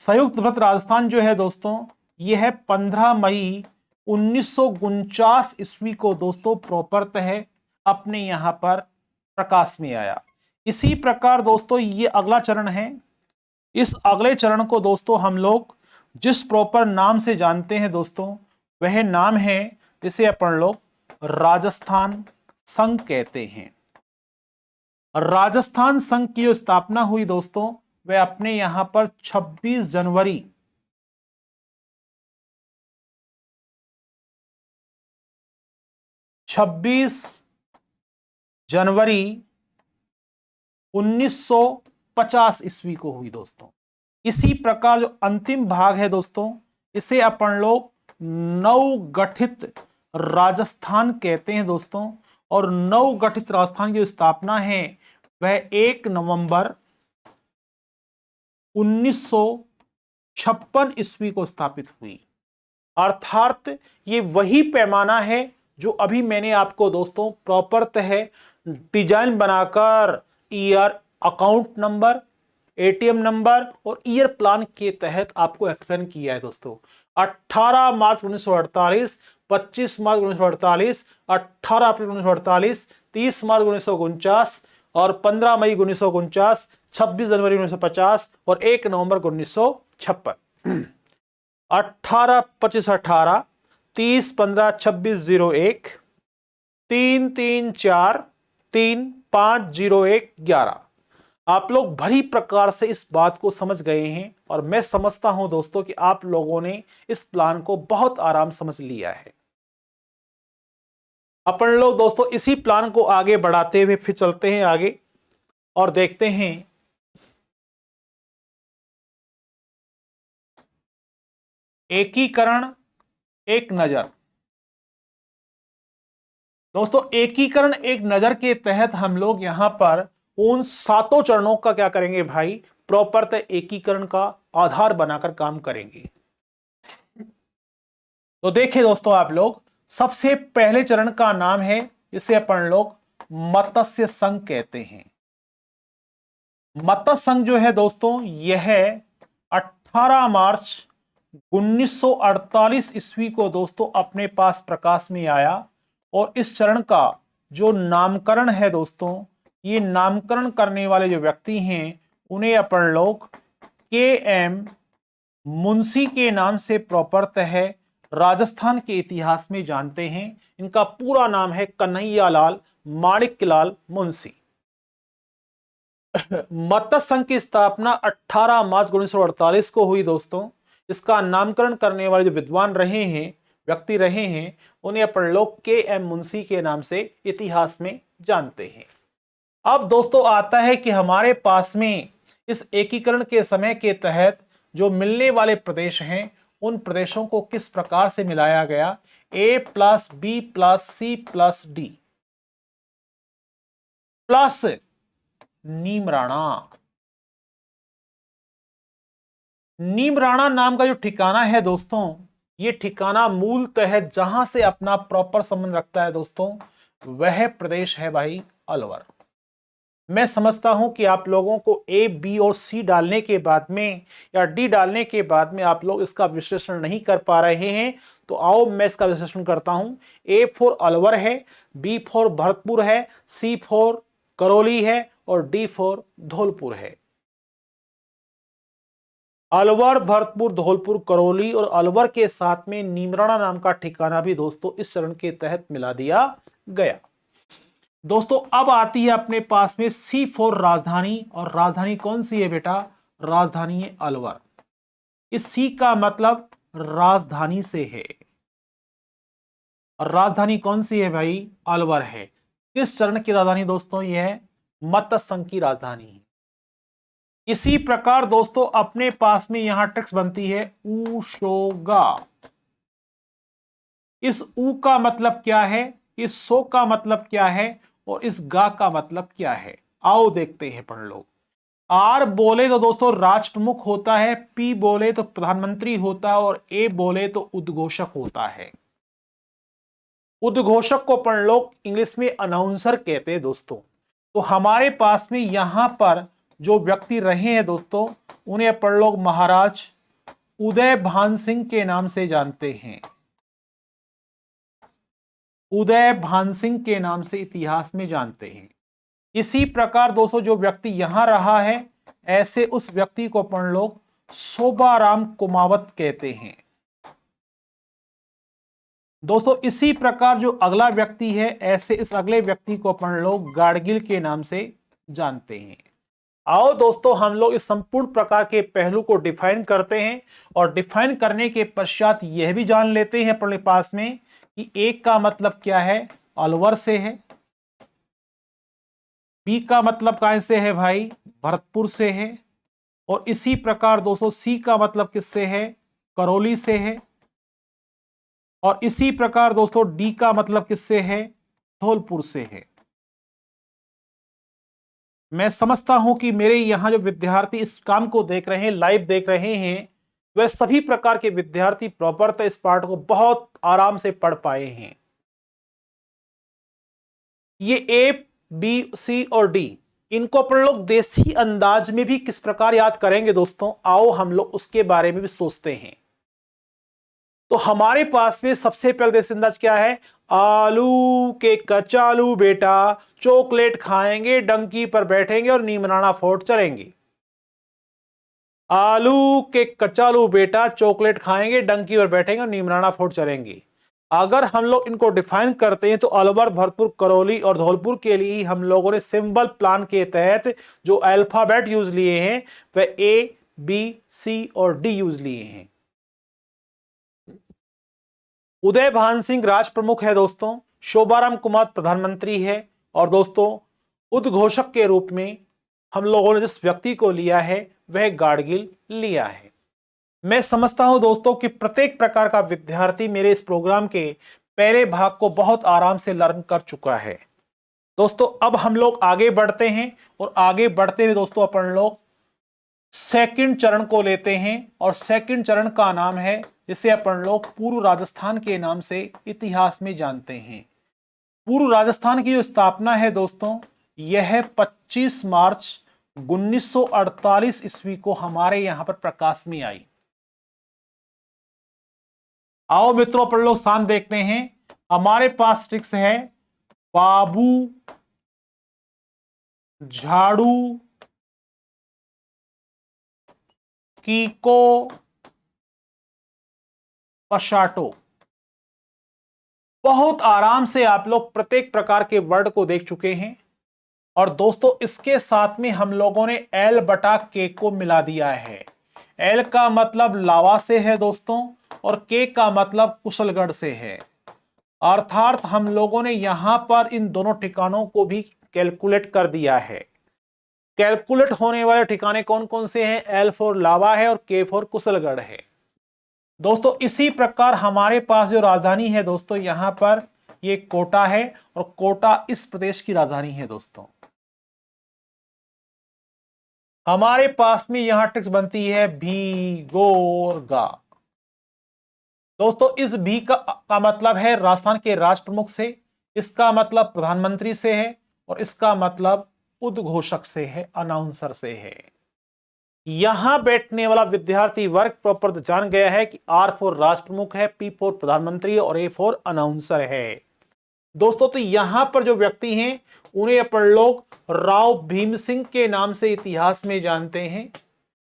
संयुक्त बृहत राजस्थान जो है दोस्तों यह है 15 मई 1949 ईस्वी को दोस्तों प्रॉपरतः अपने यहां पर प्रकाश में आया। इसी प्रकार दोस्तों ये अगला चरण है। इस अगले चरण को दोस्तों हम लोग जिस प्रॉपर नाम से जानते हैं दोस्तों वह नाम है, जिसे अपन लोग राजस्थान संघ कहते हैं। राजस्थान संघ की जो स्थापना हुई दोस्तों वह अपने यहां पर 26 जनवरी 1950 ईस्वी को हुई दोस्तों। इसी प्रकार जो अंतिम भाग है दोस्तों इसे अपन लोग नवगठित राजस्थान कहते हैं दोस्तों, और नवगठित राजस्थान की जो स्थापना है वह 1 नवंबर 1956 ईस्वी को स्थापित हुई। अर्थात ये वही पैमाना है जो अभी मैंने आपको दोस्तों प्रॉपरतः डिजाइन बनाकर year, account number, ATM number और ईयर प्लान के तहत आपको एक्सप्लेन किया है दोस्तों। 18 मार्च 1948, 25 मार्च 1948, 18 अप्रैल 1948, 30 मार्च 1949 और 15 मई 1949, 26 जनवरी 1950 और 1 नवंबर 1956। 18 25 18, 30 15 26 01, 3 3 4 3 5 01 11। आप लोग भली प्रकार से इस बात को समझ गए हैं, और मैं समझता हूं दोस्तों कि आप लोगों ने इस प्लान को बहुत आराम समझ लिया है। अपन लोग दोस्तों इसी प्लान को आगे बढ़ाते हुए फिर चलते हैं आगे और देखते हैं एकीकरण एक नजर। दोस्तों एकीकरण एक नजर के तहत हम लोग यहां पर उन 7 चरणों का क्या करेंगे भाई, प्रॉपरतः एकीकरण का आधार बनाकर काम करेंगे। तो देखिए दोस्तों आप लोग, सबसे पहले चरण का नाम है, इसे अपन लोग मत्स्य संघ कहते हैं। मत्स्य संघ जो है दोस्तों यह 18 मार्च 1948 ईस्वी को दोस्तों अपने पास प्रकाश में आया, और इस चरण का जो नामकरण है दोस्तों, ये नामकरण करने वाले जो व्यक्ति हैं उन्हें अपन लोग के.एम. मुंशी के नाम से प्रॉपरतः राजस्थान के इतिहास में जानते हैं। इनका पूरा नाम है कन्हैयालाल माणिक्यलाल मुंशी। मत्स्य संघ की स्थापना 18 मार्च 1948 को हुई दोस्तों। इसका नामकरण करने वाले जो विद्वान रहे हैं, व्यक्ति रहे हैं, उन्हें अपन लोग के.एम. मुंशी के नाम से इतिहास में जानते हैं। अब दोस्तों आता है कि हमारे पास में इस एकीकरण के समय के तहत जो मिलने वाले प्रदेश हैं, उन प्रदेशों को किस प्रकार से मिलाया गया। A plus B plus C plus D plus Neemrana. Neemrana नाम का जो ठिकाना है दोस्तों, ये ठिकाना मूलतः जहां से अपना प्रॉपर संबंध रखता है दोस्तों, वह प्रदेश है भाई अलवर। मैं समझता हूं कि आप लोगों को ए, बी और सी डालने के बाद में या डी डालने के बाद में आप लोग इसका विश्लेषण नहीं कर पा रहे हैं, तो आओ मैं इसका विश्लेषण करता हूं। ए फॉर अलवर है, बी फॉर भरतपुर है, सी फॉर करौली है और डी फॉर धौलपुर है। अलवर, भरतपुर, धौलपुर, करौली और अलवर के साथ में नीमराणा नाम का ठिकाना भी दोस्तों इस चरण के तहत मिला दिया गया। दोस्तों अब आती है अपने पास में सी फॉर राजधानी, और राजधानी कौन सी है बेटा, राजधानी है अलवर। इस सी का मतलब राजधानी से है, और राजधानी कौन सी है भाई, अलवर है। किस चरण की राजधानी दोस्तों, यह है मत्स्य संघ की राजधानी है। इसी प्रकार दोस्तों अपने पास में यहां ट्रिक्स बनती है ऊशोगा। इस ऊ का मतलब क्या है, इस सो का मतलब क्या है और इस गा का मतलब क्या है, आओ देखते हैं पढ़ लो। आर बोले तो दोस्तों राष्ट्र प्रमुख होता है, पी बोले तो प्रधानमंत्री होता है और ए बोले तो उद्घोषक होता है। उद्घोषक को अपन लोग इंग्लिश में अनाउंसर कहते हैं दोस्तों। तो हमारे पास में यहां पर जो व्यक्ति रहे हैं दोस्तों, उन्हें अपन लोग महाराज उदय भान सिंह के नाम से जानते हैं। उदय भान सिंह के नाम से इतिहास में जानते हैं। इसी प्रकार दोस्तों जो व्यक्ति यहां रहा है, ऐसे उस व्यक्ति को अपन लोग शोभाराम कुमावत कहते हैं दोस्तों। इसी प्रकार जो अगला व्यक्ति है, ऐसे इस अगले व्यक्ति को अपन लोग गाडगिल के नाम से जानते हैं। आओ दोस्तों हम लोग इस संपूर्ण प्रकार के पहलू को डिफाइन करते हैं, और डिफाइन करने के पश्चात यह भी जान लेते हैं अपने पास में कि एक का मतलब क्या है, अलवर से है। बी का मतलब कहां से है भाई, भरतपुर से है। और इसी प्रकार दोस्तों सी का मतलब किससे है, करौली से है। और इसी प्रकार दोस्तों डी का मतलब किससे है, धौलपुर से है। मैं समझता हूं कि मेरे यहां जो विद्यार्थी इस काम को देख रहे हैं, लाइव देख रहे हैं, वह सभी प्रकार के विद्यार्थी प्रॉपरतः इस पाठ को बहुत आराम से पढ़ पाए हैं। ये ए, बी, सी और डी, इनको अपन लोग देसी अंदाज में भी किस प्रकार याद करेंगे दोस्तों, आओ हम लोग उसके बारे में भी सोचते हैं। तो हमारे पास में सबसे पहले देसी अंदाज क्या है, आलू के कचालू बेटा चॉकलेट खाएंगे, डंकी पर बैठेंगे और नीमराणा फोर्ट चलेंगे। आलू के कचालू बेटा चॉकलेट खाएंगे, डंकी पर बैठेंगे और नीमराणा फोर्ट चलेंगे। अगर हम लोग इनको डिफाइन करते हैं तो अलवर, भरतपुर, करौली और धौलपुर के लिए हम लोगों ने सिंबल प्लान के तहत जो अल्फाबेट यूज लिए हैं वह ए, बी, सी और डी यूज लिए हैं। उदय भान सिंह राष्ट्र प्रमुख है दोस्तों, शोभाराम कुमावत प्रधानमंत्री है, और दोस्तों उद्घोषक के रूप में हम लोगों ने जिस व्यक्ति को लिया है वह गाडगिल लिया है। मैं समझता हूं दोस्तों कि प्रत्येक प्रकार का विद्यार्थी मेरे इस प्रोग्राम के पहले भाग को बहुत आराम से लर्न कर चुका है। दोस्तों अब हम लोग आगे बढ़ते हैं, और आगे बढ़ते हुए दोस्तों अपन लोग सेकंड चरण को लेते हैं, और सेकंड चरण का नाम है, जिसे अपन लोग पूर्व राजस्थान के नाम से इतिहास में जानते हैं। पूर्व राजस्थान की जो स्थापना है दोस्तों, यह 25 मार्च 1948 ईस्वी को हमारे यहां पर प्रकाश में आई। आओ मित्रों अपन लोग सामने देखते हैं, हमारे पास ट्रिक्स है बाबू झाड़ू कीको पशाटो। बहुत आराम से आप लोग प्रत्येक प्रकार के वर्ड को देख चुके हैं। और दोस्तों इसके साथ में हम लोगों ने एल बटा के को मिला दिया है। एल का मतलब लावा से है दोस्तों, और के का मतलब कुशलगढ़ से है। अर्थात हम लोगों ने यहां पर इन दोनों ठिकानों को भी कैलकुलेट कर दिया है। कैलकुलेट होने वाले ठिकाने कौन कौन से हैं? एल फॉर लावा है और के फॉर कुशलगढ़ है। दोस्तों इसी प्रकार हमारे पास जो राजधानी है दोस्तों, यहां पर ये कोटा है, और कोटा इस प्रदेश की राजधानी है दोस्तों। हमारे पास में यहां ट्रिक्स बनती है भीगोरगा। दोस्तों इस भी का मतलब है राजस्थान के राष्ट्र प्रमुख से, इसका मतलब प्रधानमंत्री से है, और इसका मतलब उद्घोषक से है, अनाउंसर से है। यहां बैठने वाला विद्यार्थी वर्ग प्रॉपर जान गया है कि आर फॉर राष्ट्र प्रमुख है, पी फॉर प्रधानमंत्री और ए फॉर अनाउंसर है। दोस्तों तो यहां पर जो व्यक्ति हैं उन्हें अपन लोग राव भीम सिंह के नाम से इतिहास में जानते हैं।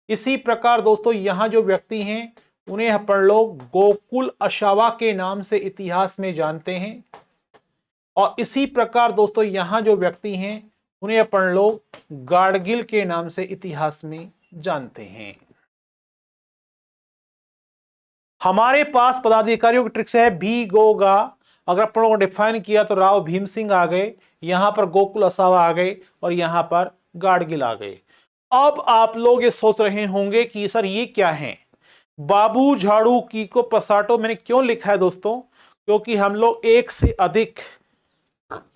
इसी प्रकार दोस्तों यहां जो व्यक्ति हैं उन्हें अपन लोग गोकुल अशावा के नाम से इतिहास में जानते हैं। और इसी प्रकार दोस्तों यहां जो व्यक्ति हैं उन्हें अपन लोग गाडगिल के नाम से इतिहास में जानते हैं। हमारे पास पदाधिकारियों की ट्रिक्स है भी गोगा। अगर अपन लोगों को डिफाइन किया तो राव भीम सिंह आ गए, यहां पर गोकुल असावा आ गए, और यहां पर गाडगिल आ गए। अब आप लोग ये सोच रहे होंगे कि सर ये क्या है? बाबू झाड़ू कीको पसाटो मैंने क्यों लिखा है दोस्तों? क्योंकि हम लोग एक से अधिक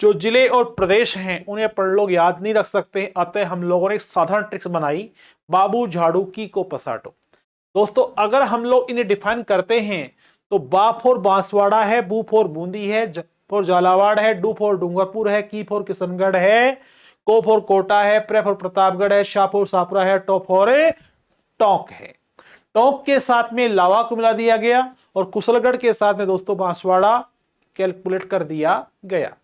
जो जिले और प्रदेश हैं उन्हें अपन लोग याद नहीं रख सकते, अतः हम लोगों ने एक साधारण ट्रिक्स बनाई, बाबू झाड़ू कीको पसाटो। दोस्तों अगर हम लोग इन्हें डिफाइन करते हैं तो बा फॉर बांसवाड़ा है, बू फॉर बूंदी है, ज फॉर झालावाड़ है, डू फॉर डूंगरपुर है, की फॉर किशनगढ़ है, को फॉर कोटा है, प्रे फॉर प्रतापगढ़ है, शा फॉर शाहपुरा है, टॉप फॉर टोंक है। टोंक के साथ में लावा को मिला दिया गया, और कुशलगढ़ के साथ में दोस्तों बांसवाड़ा कैलकुलेट कर दिया गया।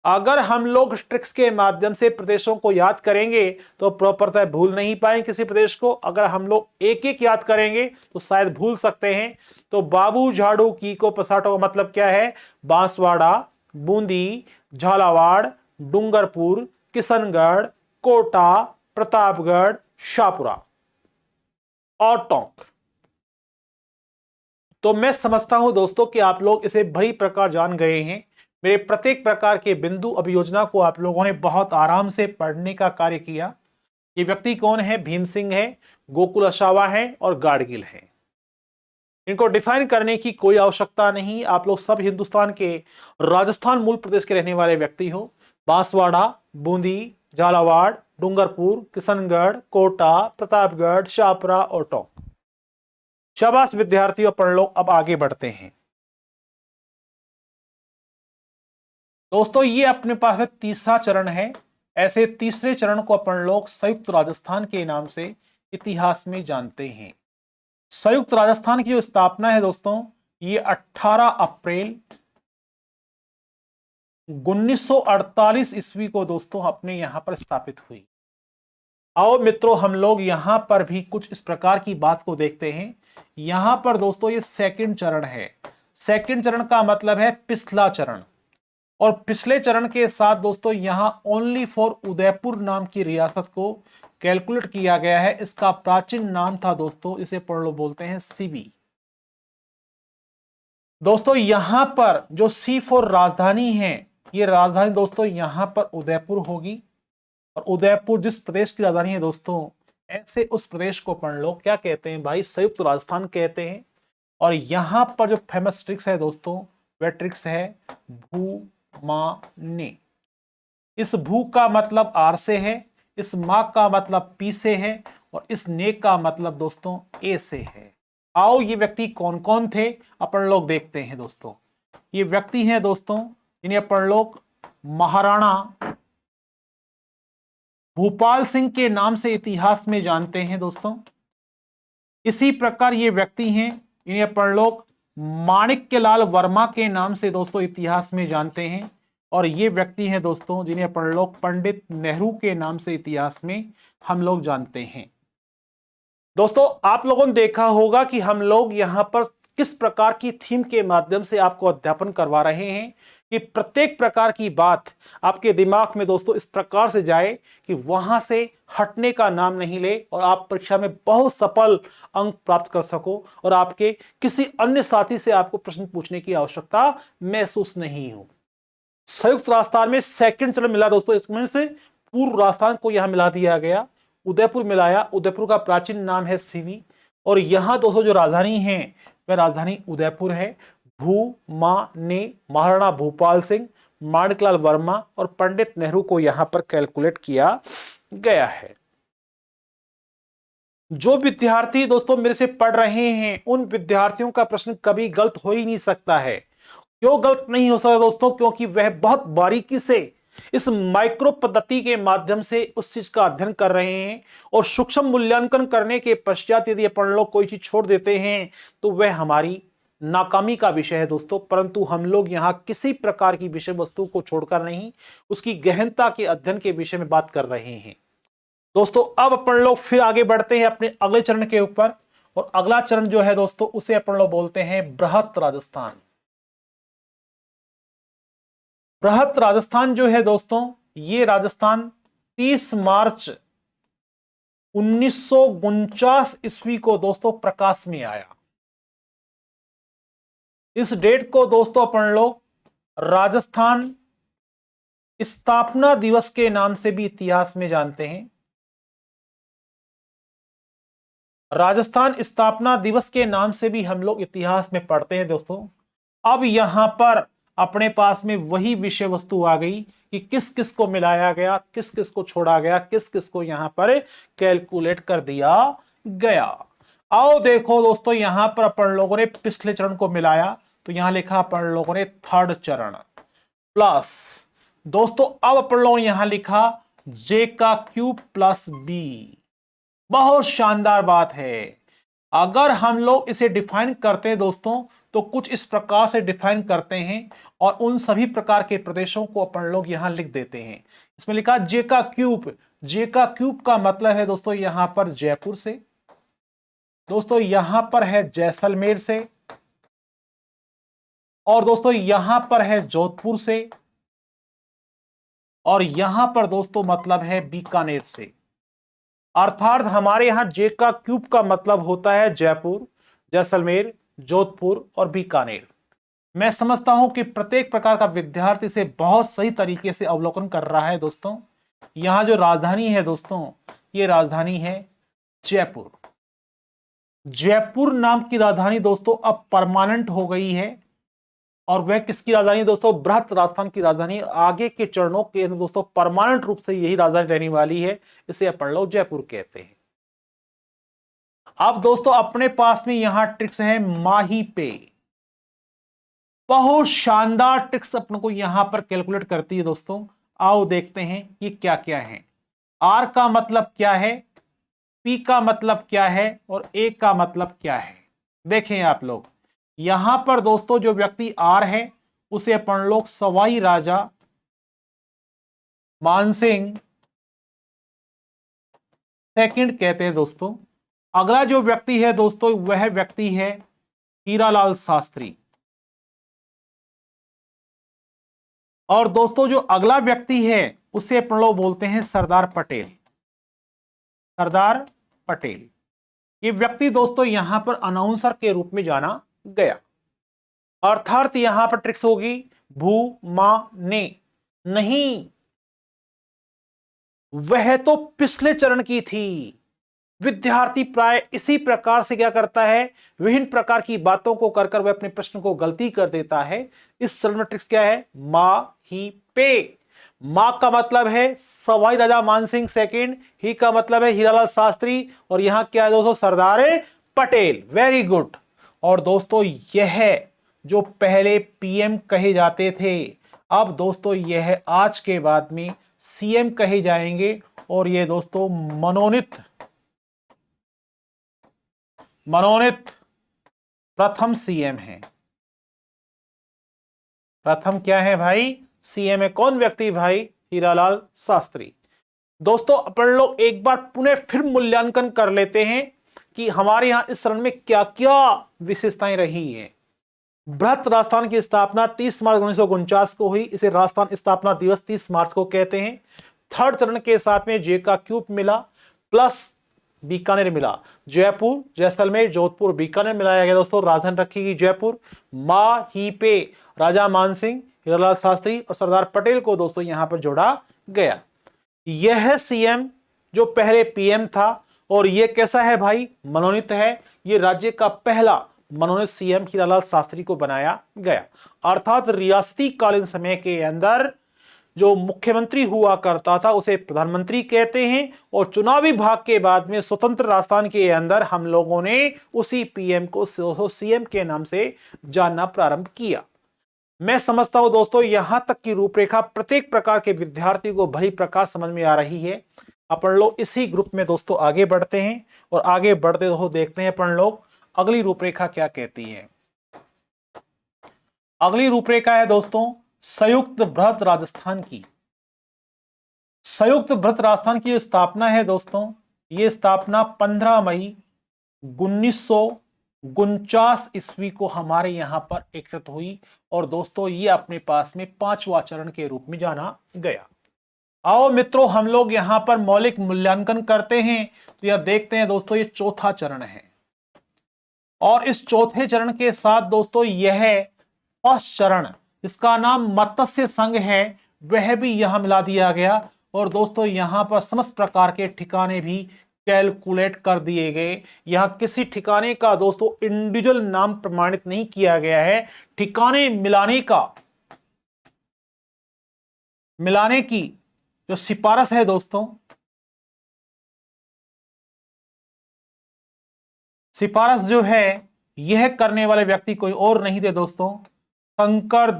अगर हम लोग ट्रिक्स के माध्यम से प्रदेशों को याद करेंगे तो प्रॉपरतः भूल नहीं पाएंगे किसी प्रदेश को। अगर हम लोग एक एक याद करेंगे तो शायद भूल सकते हैं। तो बाबू झाड़ू कीको पसाटो का मतलब क्या है? बांसवाड़ा, बूंदी, झालावाड़, डूंगरपुर, किशनगढ़, कोटा, प्रतापगढ़, शाहपुरा और टोंक। तो मैं समझता हूं दोस्तों कि आप लोग इसे बड़ी प्रकार जान गए हैं। मेरे प्रत्येक प्रकार के बिंदु अभियोजना को आप लोगों ने बहुत आराम से पढ़ने का कार्य किया। ये व्यक्ति कौन है? भीम सिंह है, गोकुल अशावा है और गाडगिल है। इनको डिफाइन करने की कोई आवश्यकता नहीं। आप लोग सब हिंदुस्तान के राजस्थान मूल प्रदेश के रहने वाले व्यक्ति हो। बांसवाड़ा, बूंदी, झालावाड़, डूंगरपुर, किशनगढ़, कोटा, प्रतापगढ़, शाहपुरा और टोंक। शाबाश विद्यार्थियों, अपन लोग अब आगे बढ़ते हैं। दोस्तों ये अपने पास में तीसरा चरण है। ऐसे तीसरे चरण को अपन लोग संयुक्त राजस्थान के नाम से इतिहास में जानते हैं। संयुक्त राजस्थान की जो स्थापना है दोस्तों, ये 18 अप्रैल 1948 ईस्वी को दोस्तों अपने यहां पर स्थापित हुई। आओ मित्रों हम लोग यहां पर भी कुछ इस प्रकार की बात को देखते हैं। यहां पर दोस्तों ये सेकंड चरण है। सेकंड चरण का मतलब है पिछला चरण। और पिछले चरण के साथ दोस्तों यहां ओनली फॉर उदयपुर नाम की रियासत को कैलकुलेट किया गया है। इसका प्राचीन नाम था दोस्तों, इसे पढ़ लो, बोलते हैं सीबी। दोस्तों यहां पर जो सी फॉर राजधानी है, ये राजधानी दोस्तों यहां पर उदयपुर होगी। और उदयपुर जिस प्रदेश की राजधानी है दोस्तों, ऐसे उस प्रदेश को अपन लोग क्या कहते हैं भाई? संयुक्त राजस्थान कहते हैं। और यहां पर जो फेमस ट्रिक्स है दोस्तों, वह ट्रिक्स है भू माने। इस भू का मतलब आर से है, इस मा का मतलब पी से है, और इस ने का मतलब दोस्तों ए से है। आओ ये व्यक्ति कौन कौन थे अपन लोग देखते हैं दोस्तों। ये व्यक्ति हैं दोस्तों जिन्हें अपन लोग महाराणा भूपाल सिंह के नाम से इतिहास में जानते हैं दोस्तों। इसी प्रकार ये व्यक्ति हैं इन्हें अपन लोग माणिक्यलाल वर्मा के नाम से दोस्तों इतिहास में जानते हैं। और ये व्यक्ति हैं दोस्तों जिन्हें अपन लोग पंडित नेहरू के नाम से इतिहास में हम लोग जानते हैं। दोस्तों आप लोगों ने देखा होगा कि हम लोग यहां पर किस प्रकार की थीम के माध्यम से आपको अध्यापन करवा रहे हैं कि प्रत्येक प्रकार की बात आपके दिमाग में दोस्तों इस प्रकार से जाए कि वहां से हटने का नाम नहीं ले और आप परीक्षा में बहुत सफल अंक प्राप्त कर सको और आपके किसी अन्य साथी से आपको प्रश्न पूछने की आवश्यकता महसूस नहीं हो। संयुक्त राजस्थान में सेकंड चरण मिला दोस्तों, इसमें से पूर्व राजस्थान को यहां मिला दिया गया, उदयपुर मिलाया। उदयपुर का प्राचीन नाम है सीवी और यहां दोस्तों जो राजधानी है वह राजधानी उदयपुर है। भू मा ने महाराणा भूपाल सिंह, माणिकलाल वर्मा और पंडित नेहरू को यहां पर कैलकुलेट किया गया है। जो विद्यार्थी दोस्तों मेरे से पढ़ रहे हैं उन विद्यार्थियों का प्रश्न कभी गलत हो ही नहीं सकता है। क्यों गलत नहीं हो सकता दोस्तों? क्योंकि वह बहुत बारीकी से इस माइक्रो पद्धति के माध्यम से उस चीज का अध्ययन कर रहे हैं और सूक्ष्म मूल्यांकन करने के पश्चात यदि अपन लोग कोई चीज छोड़ देते हैं तो वह हमारी नाकामी का विषय है दोस्तों। परंतु हम लोग यहां किसी प्रकार की विषय वस्तु को छोड़कर नहीं, उसकी गहनता के अध्ययन के विषय में बात कर रहे हैं दोस्तों। अब अपन लोग फिर आगे बढ़ते हैं अपने अगले चरण के ऊपर और अगला चरण जो है दोस्तों उसे अपन लोग बोलते हैं बृहत राजस्थान। बृहत राजस्थान जो है दोस्तों ये राजस्थान 30 मार्च 1949 ईस्वी को दोस्तों प्रकाश में आया। इस डेट को दोस्तों अपन लोग राजस्थान स्थापना दिवस के नाम से भी इतिहास में जानते हैं। राजस्थान स्थापना दिवस के नाम से भी हम लोग इतिहास में पढ़ते हैं दोस्तों। अब यहां पर अपने पास में वही विषय वस्तु आ गई कि किस किस को मिलाया गया, किस किस को छोड़ा गया, किस किस को यहां पर कैलकुलेट कर दिया गया। आओ देखो दोस्तों, यहां पर अपन लोगों ने पिछले चरण को मिलाया तो यहां लिखा अपन लोगों ने थर्ड चरण प्लस दोस्तों अब अपन लोगों ने यहां लिखा जे का क्यूब प्लस बी। बहुत शानदार बात है। अगर हम लोग इसे डिफाइन करते हैं दोस्तों तो कुछ इस प्रकार से डिफाइन करते हैं और उन सभी प्रकार के प्रदेशों को अपन लोग यहां लिख देते हैं। इसमें लिखा जे का क्यूब। जे का क्यूब का मतलब है दोस्तों यहां पर जयपुर से, दोस्तों यहां पर है जैसलमेर से और दोस्तों यहां पर है जोधपुर से और यहां पर दोस्तों मतलब है बीकानेर से। अर्थात हमारे यहां जे का क्यूब का मतलब होता है जयपुर, जैसलमेर, जोधपुर और बीकानेर। मैं समझता हूं कि प्रत्येक प्रकार का विद्यार्थी से बहुत सही तरीके से अवलोकन कर रहा है दोस्तों। यहां जो राजधानी है दोस्तों ये राजधानी है जयपुर। जयपुर नाम की राजधानी दोस्तों अब परमानेंट हो गई है और वह किसकी राजधानी दोस्तों? बृहत राजस्थान की राजधानी। आगे के चरणों के दोस्तों परमानेंट रूप से यही राजधानी रहने वाली है, इसे अपन लोग जयपुर कहते हैं। अब दोस्तों अपने पास में यहां ट्रिक्स है माही पे। बहुत शानदार ट्रिक्स अपन को यहां पर कैलकुलेट करती है दोस्तों। आओ देखते हैं ये क्या क्या है। आर का मतलब क्या है, पी का मतलब क्या है और ए का मतलब क्या है। देखें आप लोग यहां पर दोस्तों जो व्यक्ति आर है उसे अपन लोग सवाई राजा मानसिंह सेकंड कहते हैं दोस्तों। अगला जो व्यक्ति है दोस्तों वह व्यक्ति है हीरालाल शास्त्री और दोस्तों जो अगला व्यक्ति है उसे अपन लोग बोलते हैं सरदार पटेल। सरदार पटेल ये व्यक्ति दोस्तों यहां पर अनाउंसर के रूप में जाना गया। अर्थात यहां पर ट्रिक्स होगी भू मा ने नहीं, वह तो पिछले चरण की थी। विद्यार्थी प्राय इसी प्रकार से क्या करता है, विभिन्न प्रकार की बातों को कर वह अपने प्रश्न को गलती कर देता है। इस चरण में ट्रिक्स क्या है, मा ही पे। मा का मतलब है सवाई राजा मानसिंह सेकंड, ही का मतलब है हीरालाल शास्त्री और यहां क्या है दोस्तों सरदार पटेल। Very good. और दोस्तों यह जो पहले पीएम कहे जाते थे अब दोस्तों यह आज के बाद में सीएम कहे जाएंगे और ये दोस्तों मनोनीत प्रथम सीएम है। प्रथम क्या है भाई, सीएम है। कौन व्यक्ति भाई, हीरालाल शास्त्री। दोस्तों अपन लोग एक बार पुनः फिर मूल्यांकन कर लेते हैं कि हमारे यहां इस चरण में क्या क्या विशेषताएं रही हैं। बृहत राजस्थान की स्थापना 30 मार्च 1949 को हुई। इसे राजस्थान स्थापना दिवस 30 मार्च को कहते हैं। थर्ड चरण के साथ में जे का क्यूब मिला प्लस बीकानेर मिला। जयपुर, जैसलमेर, जोधपुर, बीकानेर मिलाया गया दोस्तों। राजधानी रखी गई जयपुर। मां ही पे राजा मानसिंह, हीरालाल शास्त्री और सरदार पटेल को दोस्तों यहां पर जोड़ा गया। यह सीएम जो पहले पीएम था और ये कैसा है भाई, मनोनीत है। ये राज्य का पहला मनोनीत सीएम हीरालाल शास्त्री को बनाया गया। अर्थात रियासती कालीन समय के अंदर जो मुख्यमंत्री हुआ करता था उसे प्रधानमंत्री कहते हैं। और चुनावी भाग के बाद में स्वतंत्र राजस्थान के अंदर हम लोगों ने उसी पीएम को सीएम के नाम से जानना प्रारंभ किया। मैं समझता हूं दोस्तों यहां तक की रूपरेखा प्रत्येक प्रकार के विद्यार्थी को भली प्रकार समझ में आ रही है। अपन लोग इसी ग्रुप में दोस्तों आगे बढ़ते हैं और आगे बढ़ते हो देखते हैं अपन लोग अगली रूपरेखा क्या कहती है। अगली रूपरेखा है दोस्तों संयुक्त बृहत राजस्थान की। संयुक्त बृहत राजस्थान की स्थापना है दोस्तों, यह स्थापना 15 मई 1949 ईस्वी को हमारे यहां पर एकत्रित हुई। और दोस्तों ये अपने पास में 5वां चरण के रूप में जाना गया। आओ मित्रों हम लोग यहां पर मौलिक मूल्यांकन करते हैं। तो यह देखते हैं दोस्तों ये चौथा चरण है और इस चौथे चरण के साथ दोस्तों यह फर्स्ट चरण, इसका नाम मत्स्य संघ है, वह भी यहां मिला दिया गया। और दोस्तों यहां पर समस्त प्रकार के ठिकाने भी कैलकुलेट कर दिए गए। यहां किसी ठिकाने का दोस्तों इंडिविजुअल नाम प्रमाणित नहीं किया गया है। ठिकाने मिलाने की जो सिफारिश है दोस्तों, सिफारिश जो है यह करने वाले व्यक्ति कोई और नहीं थे दोस्तों, शंकर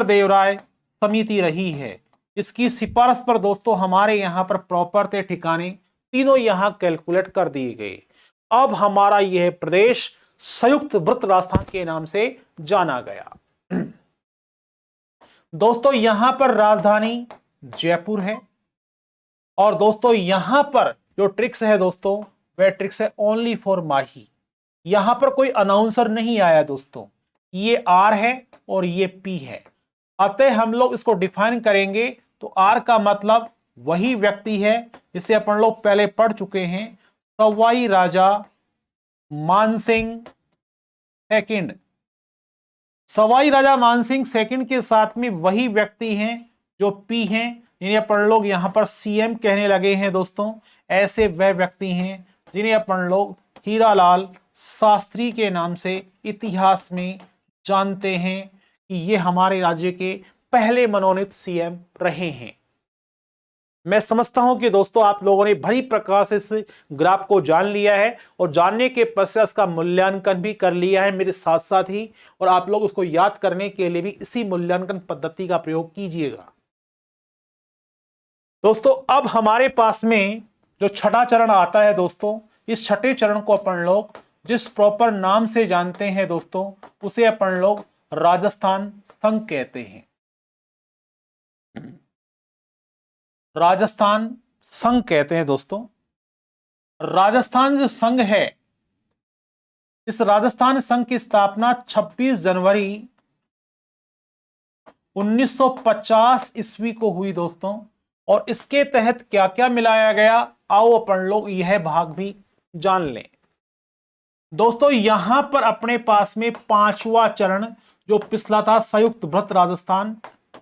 देवराय समिति रही है। इसकी सिफारिश पर दोस्तों हमारे यहां पर प्रॉपर थे ठिकाने, तीनों यहां कैलकुलेट कर दिए गए। अब हमारा यह प्रदेश संयुक्त बृहत राजस्थान के नाम से जाना गया। दोस्तों यहां पर राजधानी जयपुर है। और दोस्तों यहां पर जो ट्रिक्स है दोस्तों वह ट्रिक्स है ओनली फॉर माही। यहां पर कोई अनाउंसर नहीं आया दोस्तों, ये आर है और ये पी है। अतः हम लोग इसको डिफाइन करेंगे तो आर का मतलब वही व्यक्ति है जिसे अपन लोग पहले पढ़ चुके हैं, सवाई राजा मानसिंह सेकंड। सवाई राजा मानसिंह सेकंड के साथ में वही व्यक्ति हैं जो पी हैं, जिन्हें अपन लोग यहां पर सीएम कहने लगे हैं दोस्तों। ऐसे वह व्यक्ति हैं जिन्हें अपन लोग हीरालाल शास्त्री के नाम से इतिहास में जानते हैं कि ये हमारे राज्य के पहले मनोनीत सीएम रहे हैं। मैं समझता हूं कि दोस्तों आप लोगों ने भली प्रकार से इस ग्राफ को जान लिया है और जानने के पश्चात इसका मूल्यांकन भी कर लिया है मेरे साथ साथ ही। और आप लोग उसको याद करने के लिए भी इसी मूल्यांकन पद्धति का प्रयोग कीजिएगा। दोस्तों अब हमारे पास में जो छठा चरण आता है दोस्तों, इस छठे चरण को अपन लोग जिस प्रॉपर नाम से जानते हैं दोस्तों उसे अपन लोग राजस्थान संघ कहते हैं। राजस्थान संघ कहते हैं दोस्तों। राजस्थान जो संघ है, इस राजस्थान संघ की स्थापना 26 जनवरी 1950 ईस्वी को हुई दोस्तों। और इसके तहत क्या क्या मिलाया गया, आओ अपन लोग यह भाग भी जान लें। दोस्तों यहां पर अपने पास में 5वां चरण जो पिछला था संयुक्त बृहत राजस्थान,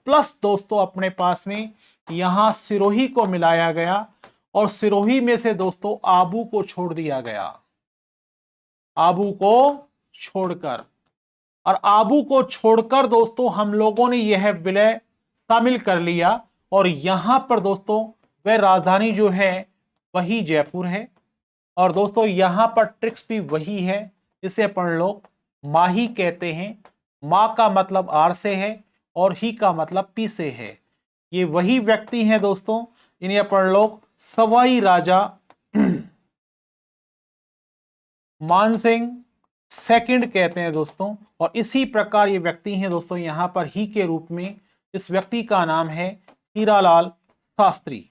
प्लस दोस्तों अपने पास में यहां सिरोही को मिलाया गया। और सिरोही में से दोस्तों आबू को छोड़ दिया गया, आबू को छोड़कर। और आबू को छोड़कर दोस्तों हम लोगों ने यह विलय शामिल कर लिया। और यहां पर दोस्तों वह राजधानी जो है वही जयपुर है। और दोस्तों यहां पर ट्रिक्स भी वही है, इसे अपन लोग माही कहते हैं। मां का मतलब आर से है और ही का मतलब पी से है। ये वही व्यक्ति हैं दोस्तों इन्हें अपन लोग सवाई राजा मानसिंह सेकंड कहते हैं दोस्तों। और इसी प्रकार ये व्यक्ति हैं दोस्तों यहां पर ही के रूप में, इस व्यक्ति का नाम है हीरालाल शास्त्री।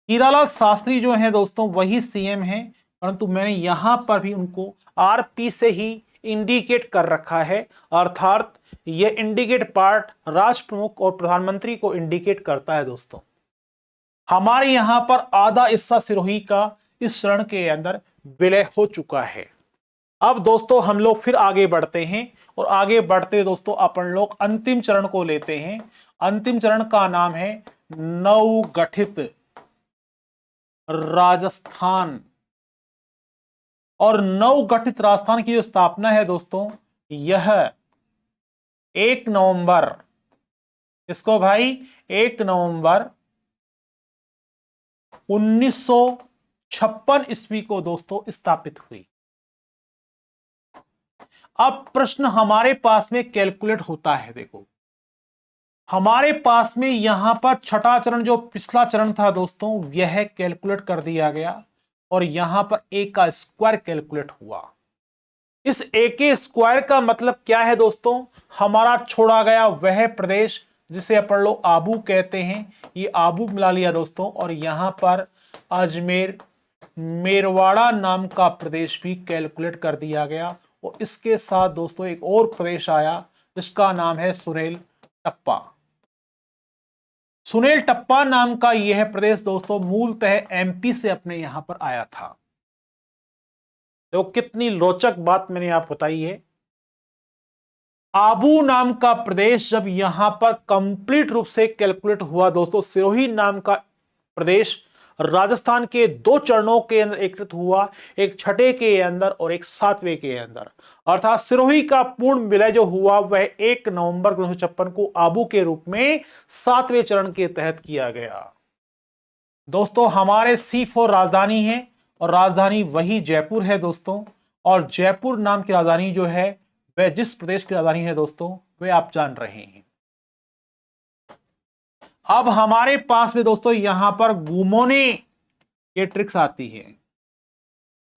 हीरालाल शास्त्री जो है दोस्तों वही सीएम है, परंतु मैंने यहां पर भी उनको आरपी से ही इंडिकेट कर रखा है, अर्थात ये इंडिकेट पार्ट राष्ट्र प्रमुख और प्रधानमंत्री को इंडिकेट करता है दोस्तों। हमारे यहां पर आधा हिस्सा सिरोही का इस चरण के अंदर विलय हो चुका है। अब दोस्तों हम लोग फिर आगे बढ़ते हैं, और आगे बढ़ते दोस्तों अपन लोग अंतिम चरण को लेते हैं। अंतिम चरण का नाम है नवगठित राजस्थान। और नवगठित राजस्थान की जो स्थापना है दोस्तों, यह 1 नवंबर, इसको भाई 1 नवंबर 1956 ईस्वी को दोस्तों स्थापित हुई। अब प्रश्न हमारे पास में कैलकुलेट होता है, देखो हमारे पास में यहां पर छठा चरण जो पिछला चरण था दोस्तों, यह कैलकुलेट कर दिया गया, और यहां पर ए का स्क्वायर कैलकुलेट हुआ। इस ए के स्क्वायर का मतलब क्या है दोस्तों, हमारा छोड़ा गया वह प्रदेश जिसे अपन लोग आबू कहते हैं, ये आबू मिला लिया दोस्तों, और यहां पर अजमेर मेरवाड़ा नाम का प्रदेश भी कैलकुलेट कर दिया गया। और इसके साथ दोस्तों एक और प्रदेश आया जिसका नाम है सुनेल टप्पा। सुनेल टप्पा नाम का यह प्रदेश दोस्तों मूलतः एमपी से अपने यहां पर आया था। तो कितनी रोचक बात मैंने आप बताई है। आबू नाम का प्रदेश जब यहां पर कंप्लीट रूप से कैलकुलेट हुआ दोस्तों, सिरोही नाम का प्रदेश राजस्थान के 2 चरणों के अंदर एकत्रित हुआ, एक छठे के अंदर और एक 7वें के अंदर। अर्थात सिरोही का पूर्ण विलय जो हुआ वह 1 नवंबर 1956 को आबू के रूप में 7वें चरण के तहत किया गया। दोस्तों हमारे C4 राजधानी है, और राजधानी वही जयपुर है दोस्तों। और जयपुर नाम की राजधानी जो है वह जिस प्रदेश की राजधानी है दोस्तों, वह आप जान रहे हैं। अब हमारे पास में दोस्तों यहां पर घूमोने ये ट्रिक्स आती है।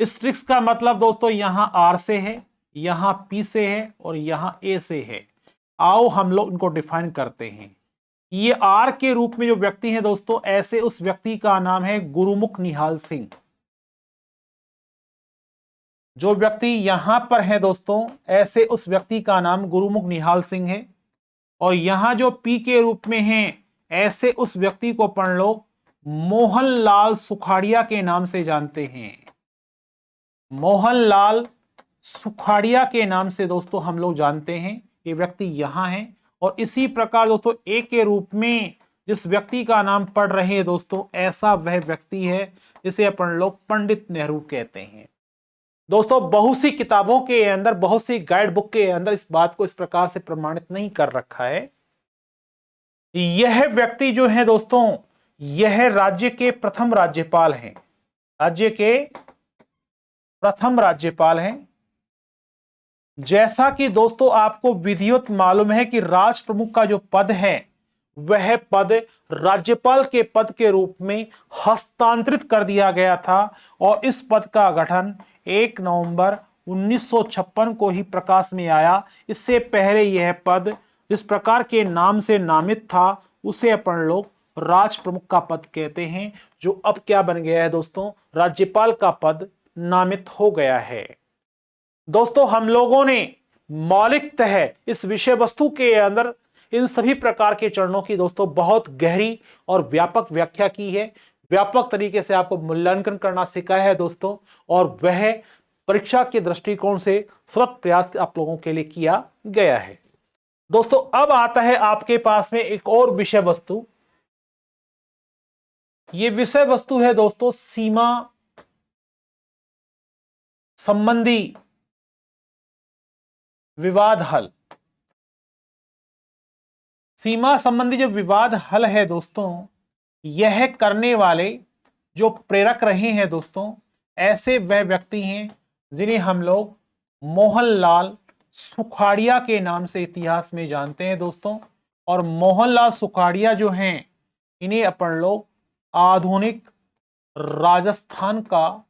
इस ट्रिक्स का मतलब दोस्तों यहां आर से है, यहां पी से है, और यहां ए से है। आओ हम लोग इनको डिफाइन करते हैं। ये आर के रूप में जो व्यक्ति है दोस्तों, ऐसे उस व्यक्ति का नाम है गुरुमुख निहाल सिंह। जो व्यक्ति यहां पर है दोस्तों, ऐसे उस व्यक्ति का नाम गुरुमुख निहाल सिंह है। और यहां जो पी के रूप में है, ऐसे उस व्यक्ति को अपन लोग मोहनलाल सुखाड़िया के नाम से जानते हैं। मोहनलाल सुखाड़िया के नाम से दोस्तों हम लोग जानते हैं, ये व्यक्ति यहां है। और इसी प्रकार दोस्तों ए के रूप में जिस व्यक्ति का नाम पढ़ रहे हैं दोस्तों, ऐसा वह व्यक्ति है जिसे अपन लोग पंडित नेहरू कहते हैं। दोस्तों बहुत सी किताबों के अंदर, बहुत सी गाइड बुक के अंदर इस बात को इस प्रकार से प्रमाणित नहीं कर रखा है। यह व्यक्ति जो है दोस्तों, यह राज्य के प्रथम राज्यपाल हैं, राज्य के प्रथम राज्यपाल हैं। जैसा कि दोस्तों आपको विधिवत मालूम है कि राष्ट्र प्रमुख का जो पद है, वह पद राज्यपाल के पद के रूप में हस्तांतरित कर दिया गया था। और इस पद का गठन 1 नवंबर 1956 को ही प्रकाश में आया। इससे पहले यह पद जिस प्रकार के नाम से नामित था, उसे अपन लोग राष्ट्र प्रमुख का पद कहते हैं, जो अब क्या बन गया है दोस्तों, राज्यपाल का पद नामित हो गया है। दोस्तों हम लोगों ने मौलिकतः इस विषय वस्तु के अंदर इन सभी प्रकार के चरणों की दोस्तों बहुत गहरी और व्यापक व्याख्या की है, व्यापक तरीके से आपको मूल्यांकन करना सिखाया है दोस्तों। और वह परीक्षा के दृष्टिकोण से सतत प्रयास आप लोगों के लिए किया गया है। दोस्तों अब आता है आपके पास में एक और विषय वस्तु। यह विषय वस्तु है दोस्तों सीमा संबंधी विवाद हल। सीमा संबंधी जो विवाद हल है दोस्तों, यह करने वाले जो प्रेरक रहे हैं दोस्तों, ऐसे वह व्यक्ति हैं जिन्हें हम लोग मोहनलाल सुखाड़िया के नाम से इतिहास में जानते हैं दोस्तों। और मोहनलाल सुखाड़िया जो हैं, इन्हें अपन लोग आधुनिक राजस्थान का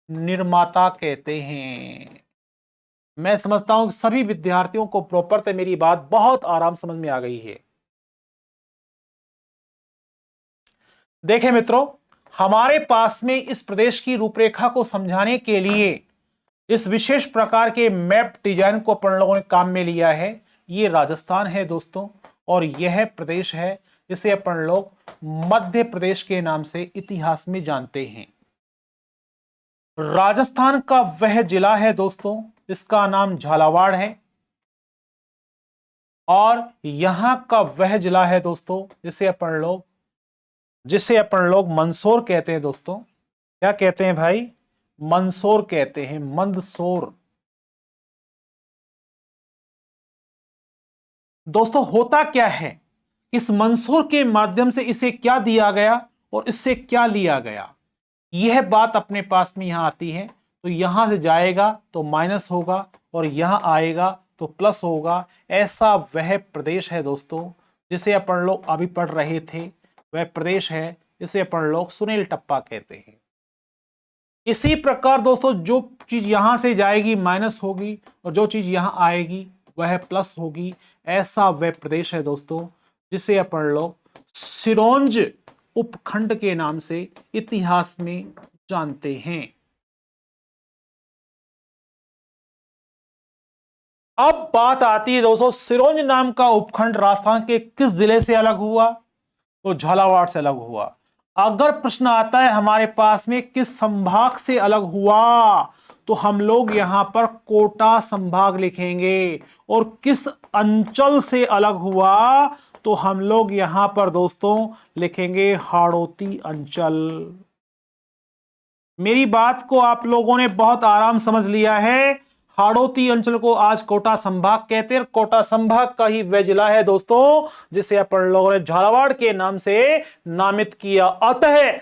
निर्माता कहते हैं। मैं समझता हूं कि सभी विद्यार्थियों को प्रॉपर से मेरी बात बहुत आराम समझ में आ गई है। देखें मित्रों, हमारे पास में इस प्रदेश की रूपरेखा को समझाने के लिए इस विशेष प्रकार के मैप डिजाइन को अपन लोगों ने काम में लिया है। ये राजस्थान है दोस्तों, और यह प्रदेश है जिसे अपन लोग मध्य प्रदेश के नाम से इतिहास में जानते हैं। राजस्थान का वह जिला है दोस्तों जिसका नाम झालावाड़ है, और यहां का वह जिला है दोस्तों जिसे अपन लोग मंदसौर कहते हैं दोस्तों। क्या कहते हैं भाई? मंदसौर कहते हैं, मंदसौर। दोस्तों होता क्या है, इस मंदसौर के माध्यम से इसे क्या दिया गया और इससे क्या लिया गया, यह बात अपने पास में यहां आती है। तो यहां से जाएगा तो माइनस होगा और यहां आएगा तो प्लस होगा। ऐसा वह प्रदेश है दोस्तों जिसे अपन लोग अभी पढ़ रहे थे, वह प्रदेश है जिसे अपन लोग सुनील टप्पा कहते हैं। इसी प्रकार दोस्तों जो चीज यहां से जाएगी माइनस होगी और जो चीज यहां आएगी वह प्लस होगी। ऐसा वह प्रदेश है दोस्तों जिसे अपन लोग सिरोंज उपखंड के नाम से इतिहास में जानते हैं। अब बात आती है दोस्तों, सिरोंज नाम का उपखंड राजस्थान के किस जिले से अलग हुआ? तो झालावाड़ से अलग हुआ। अगर प्रश्न आता है हमारे पास में किस संभाग से अलग हुआ, तो हम लोग यहां पर कोटा संभाग लिखेंगे। और किस अंचल से अलग हुआ, तो हम लोग यहां पर दोस्तों लिखेंगे हाड़ौती अंचल। मेरी बात को आप लोगों ने बहुत आराम समझ लिया है। हाड़ौती अंचल को आज कोटा संभाग कहते हैं। कोटा संभाग का ही वह जिला है दोस्तों जिसे अपन लोगों ने झालावाड़ के नाम से नामित किया। अतः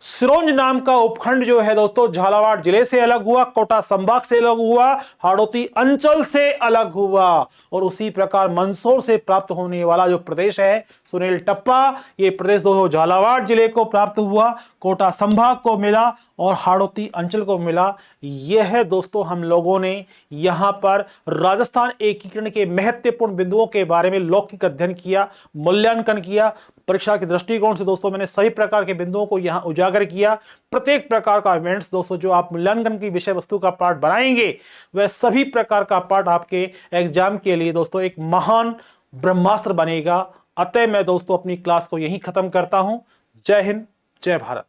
सिरोंज नाम का उपखंड जो है दोस्तों झालावाड़ जिले से अलग हुआ, कोटा संभाग से अलग हुआ, हाड़ौती अंचल से अलग हुआ। और उसी प्रकार मंदसौर से प्राप्त होने वाला जो प्रदेश है सुनील टप्पा, ये प्रदेश दोस्तों झालावाड़ जिले को प्राप्त हुआ, कोटा संभाग को मिला और हाड़ौती अंचल को मिला। यह दोस्तों हम लोगों ने यहां पर राजस्थान एकीकरण के महत्वपूर्ण बिंदुओं के बारे में लौकिक अध्ययन किया, मूल्यांकन किया। परीक्षा के दृष्टिकोण से दोस्तों मैंने सभी प्रकार के बिंदुओं को यहां उजागर किया। प्रत्येक प्रकार का इवेंट्स दोस्तों जो आप मूल्यांकन की विषय वस्तु का पार्ट बनाएंगे, वह सभी प्रकार का पार्ट आपके एग्जाम के लिए दोस्तों एक महान ब्रह्मास्त्र बनेगा। अतः मैं दोस्तों अपनी क्लास को यहीं खत्म करता हूं। जय हिंद, जय भारत।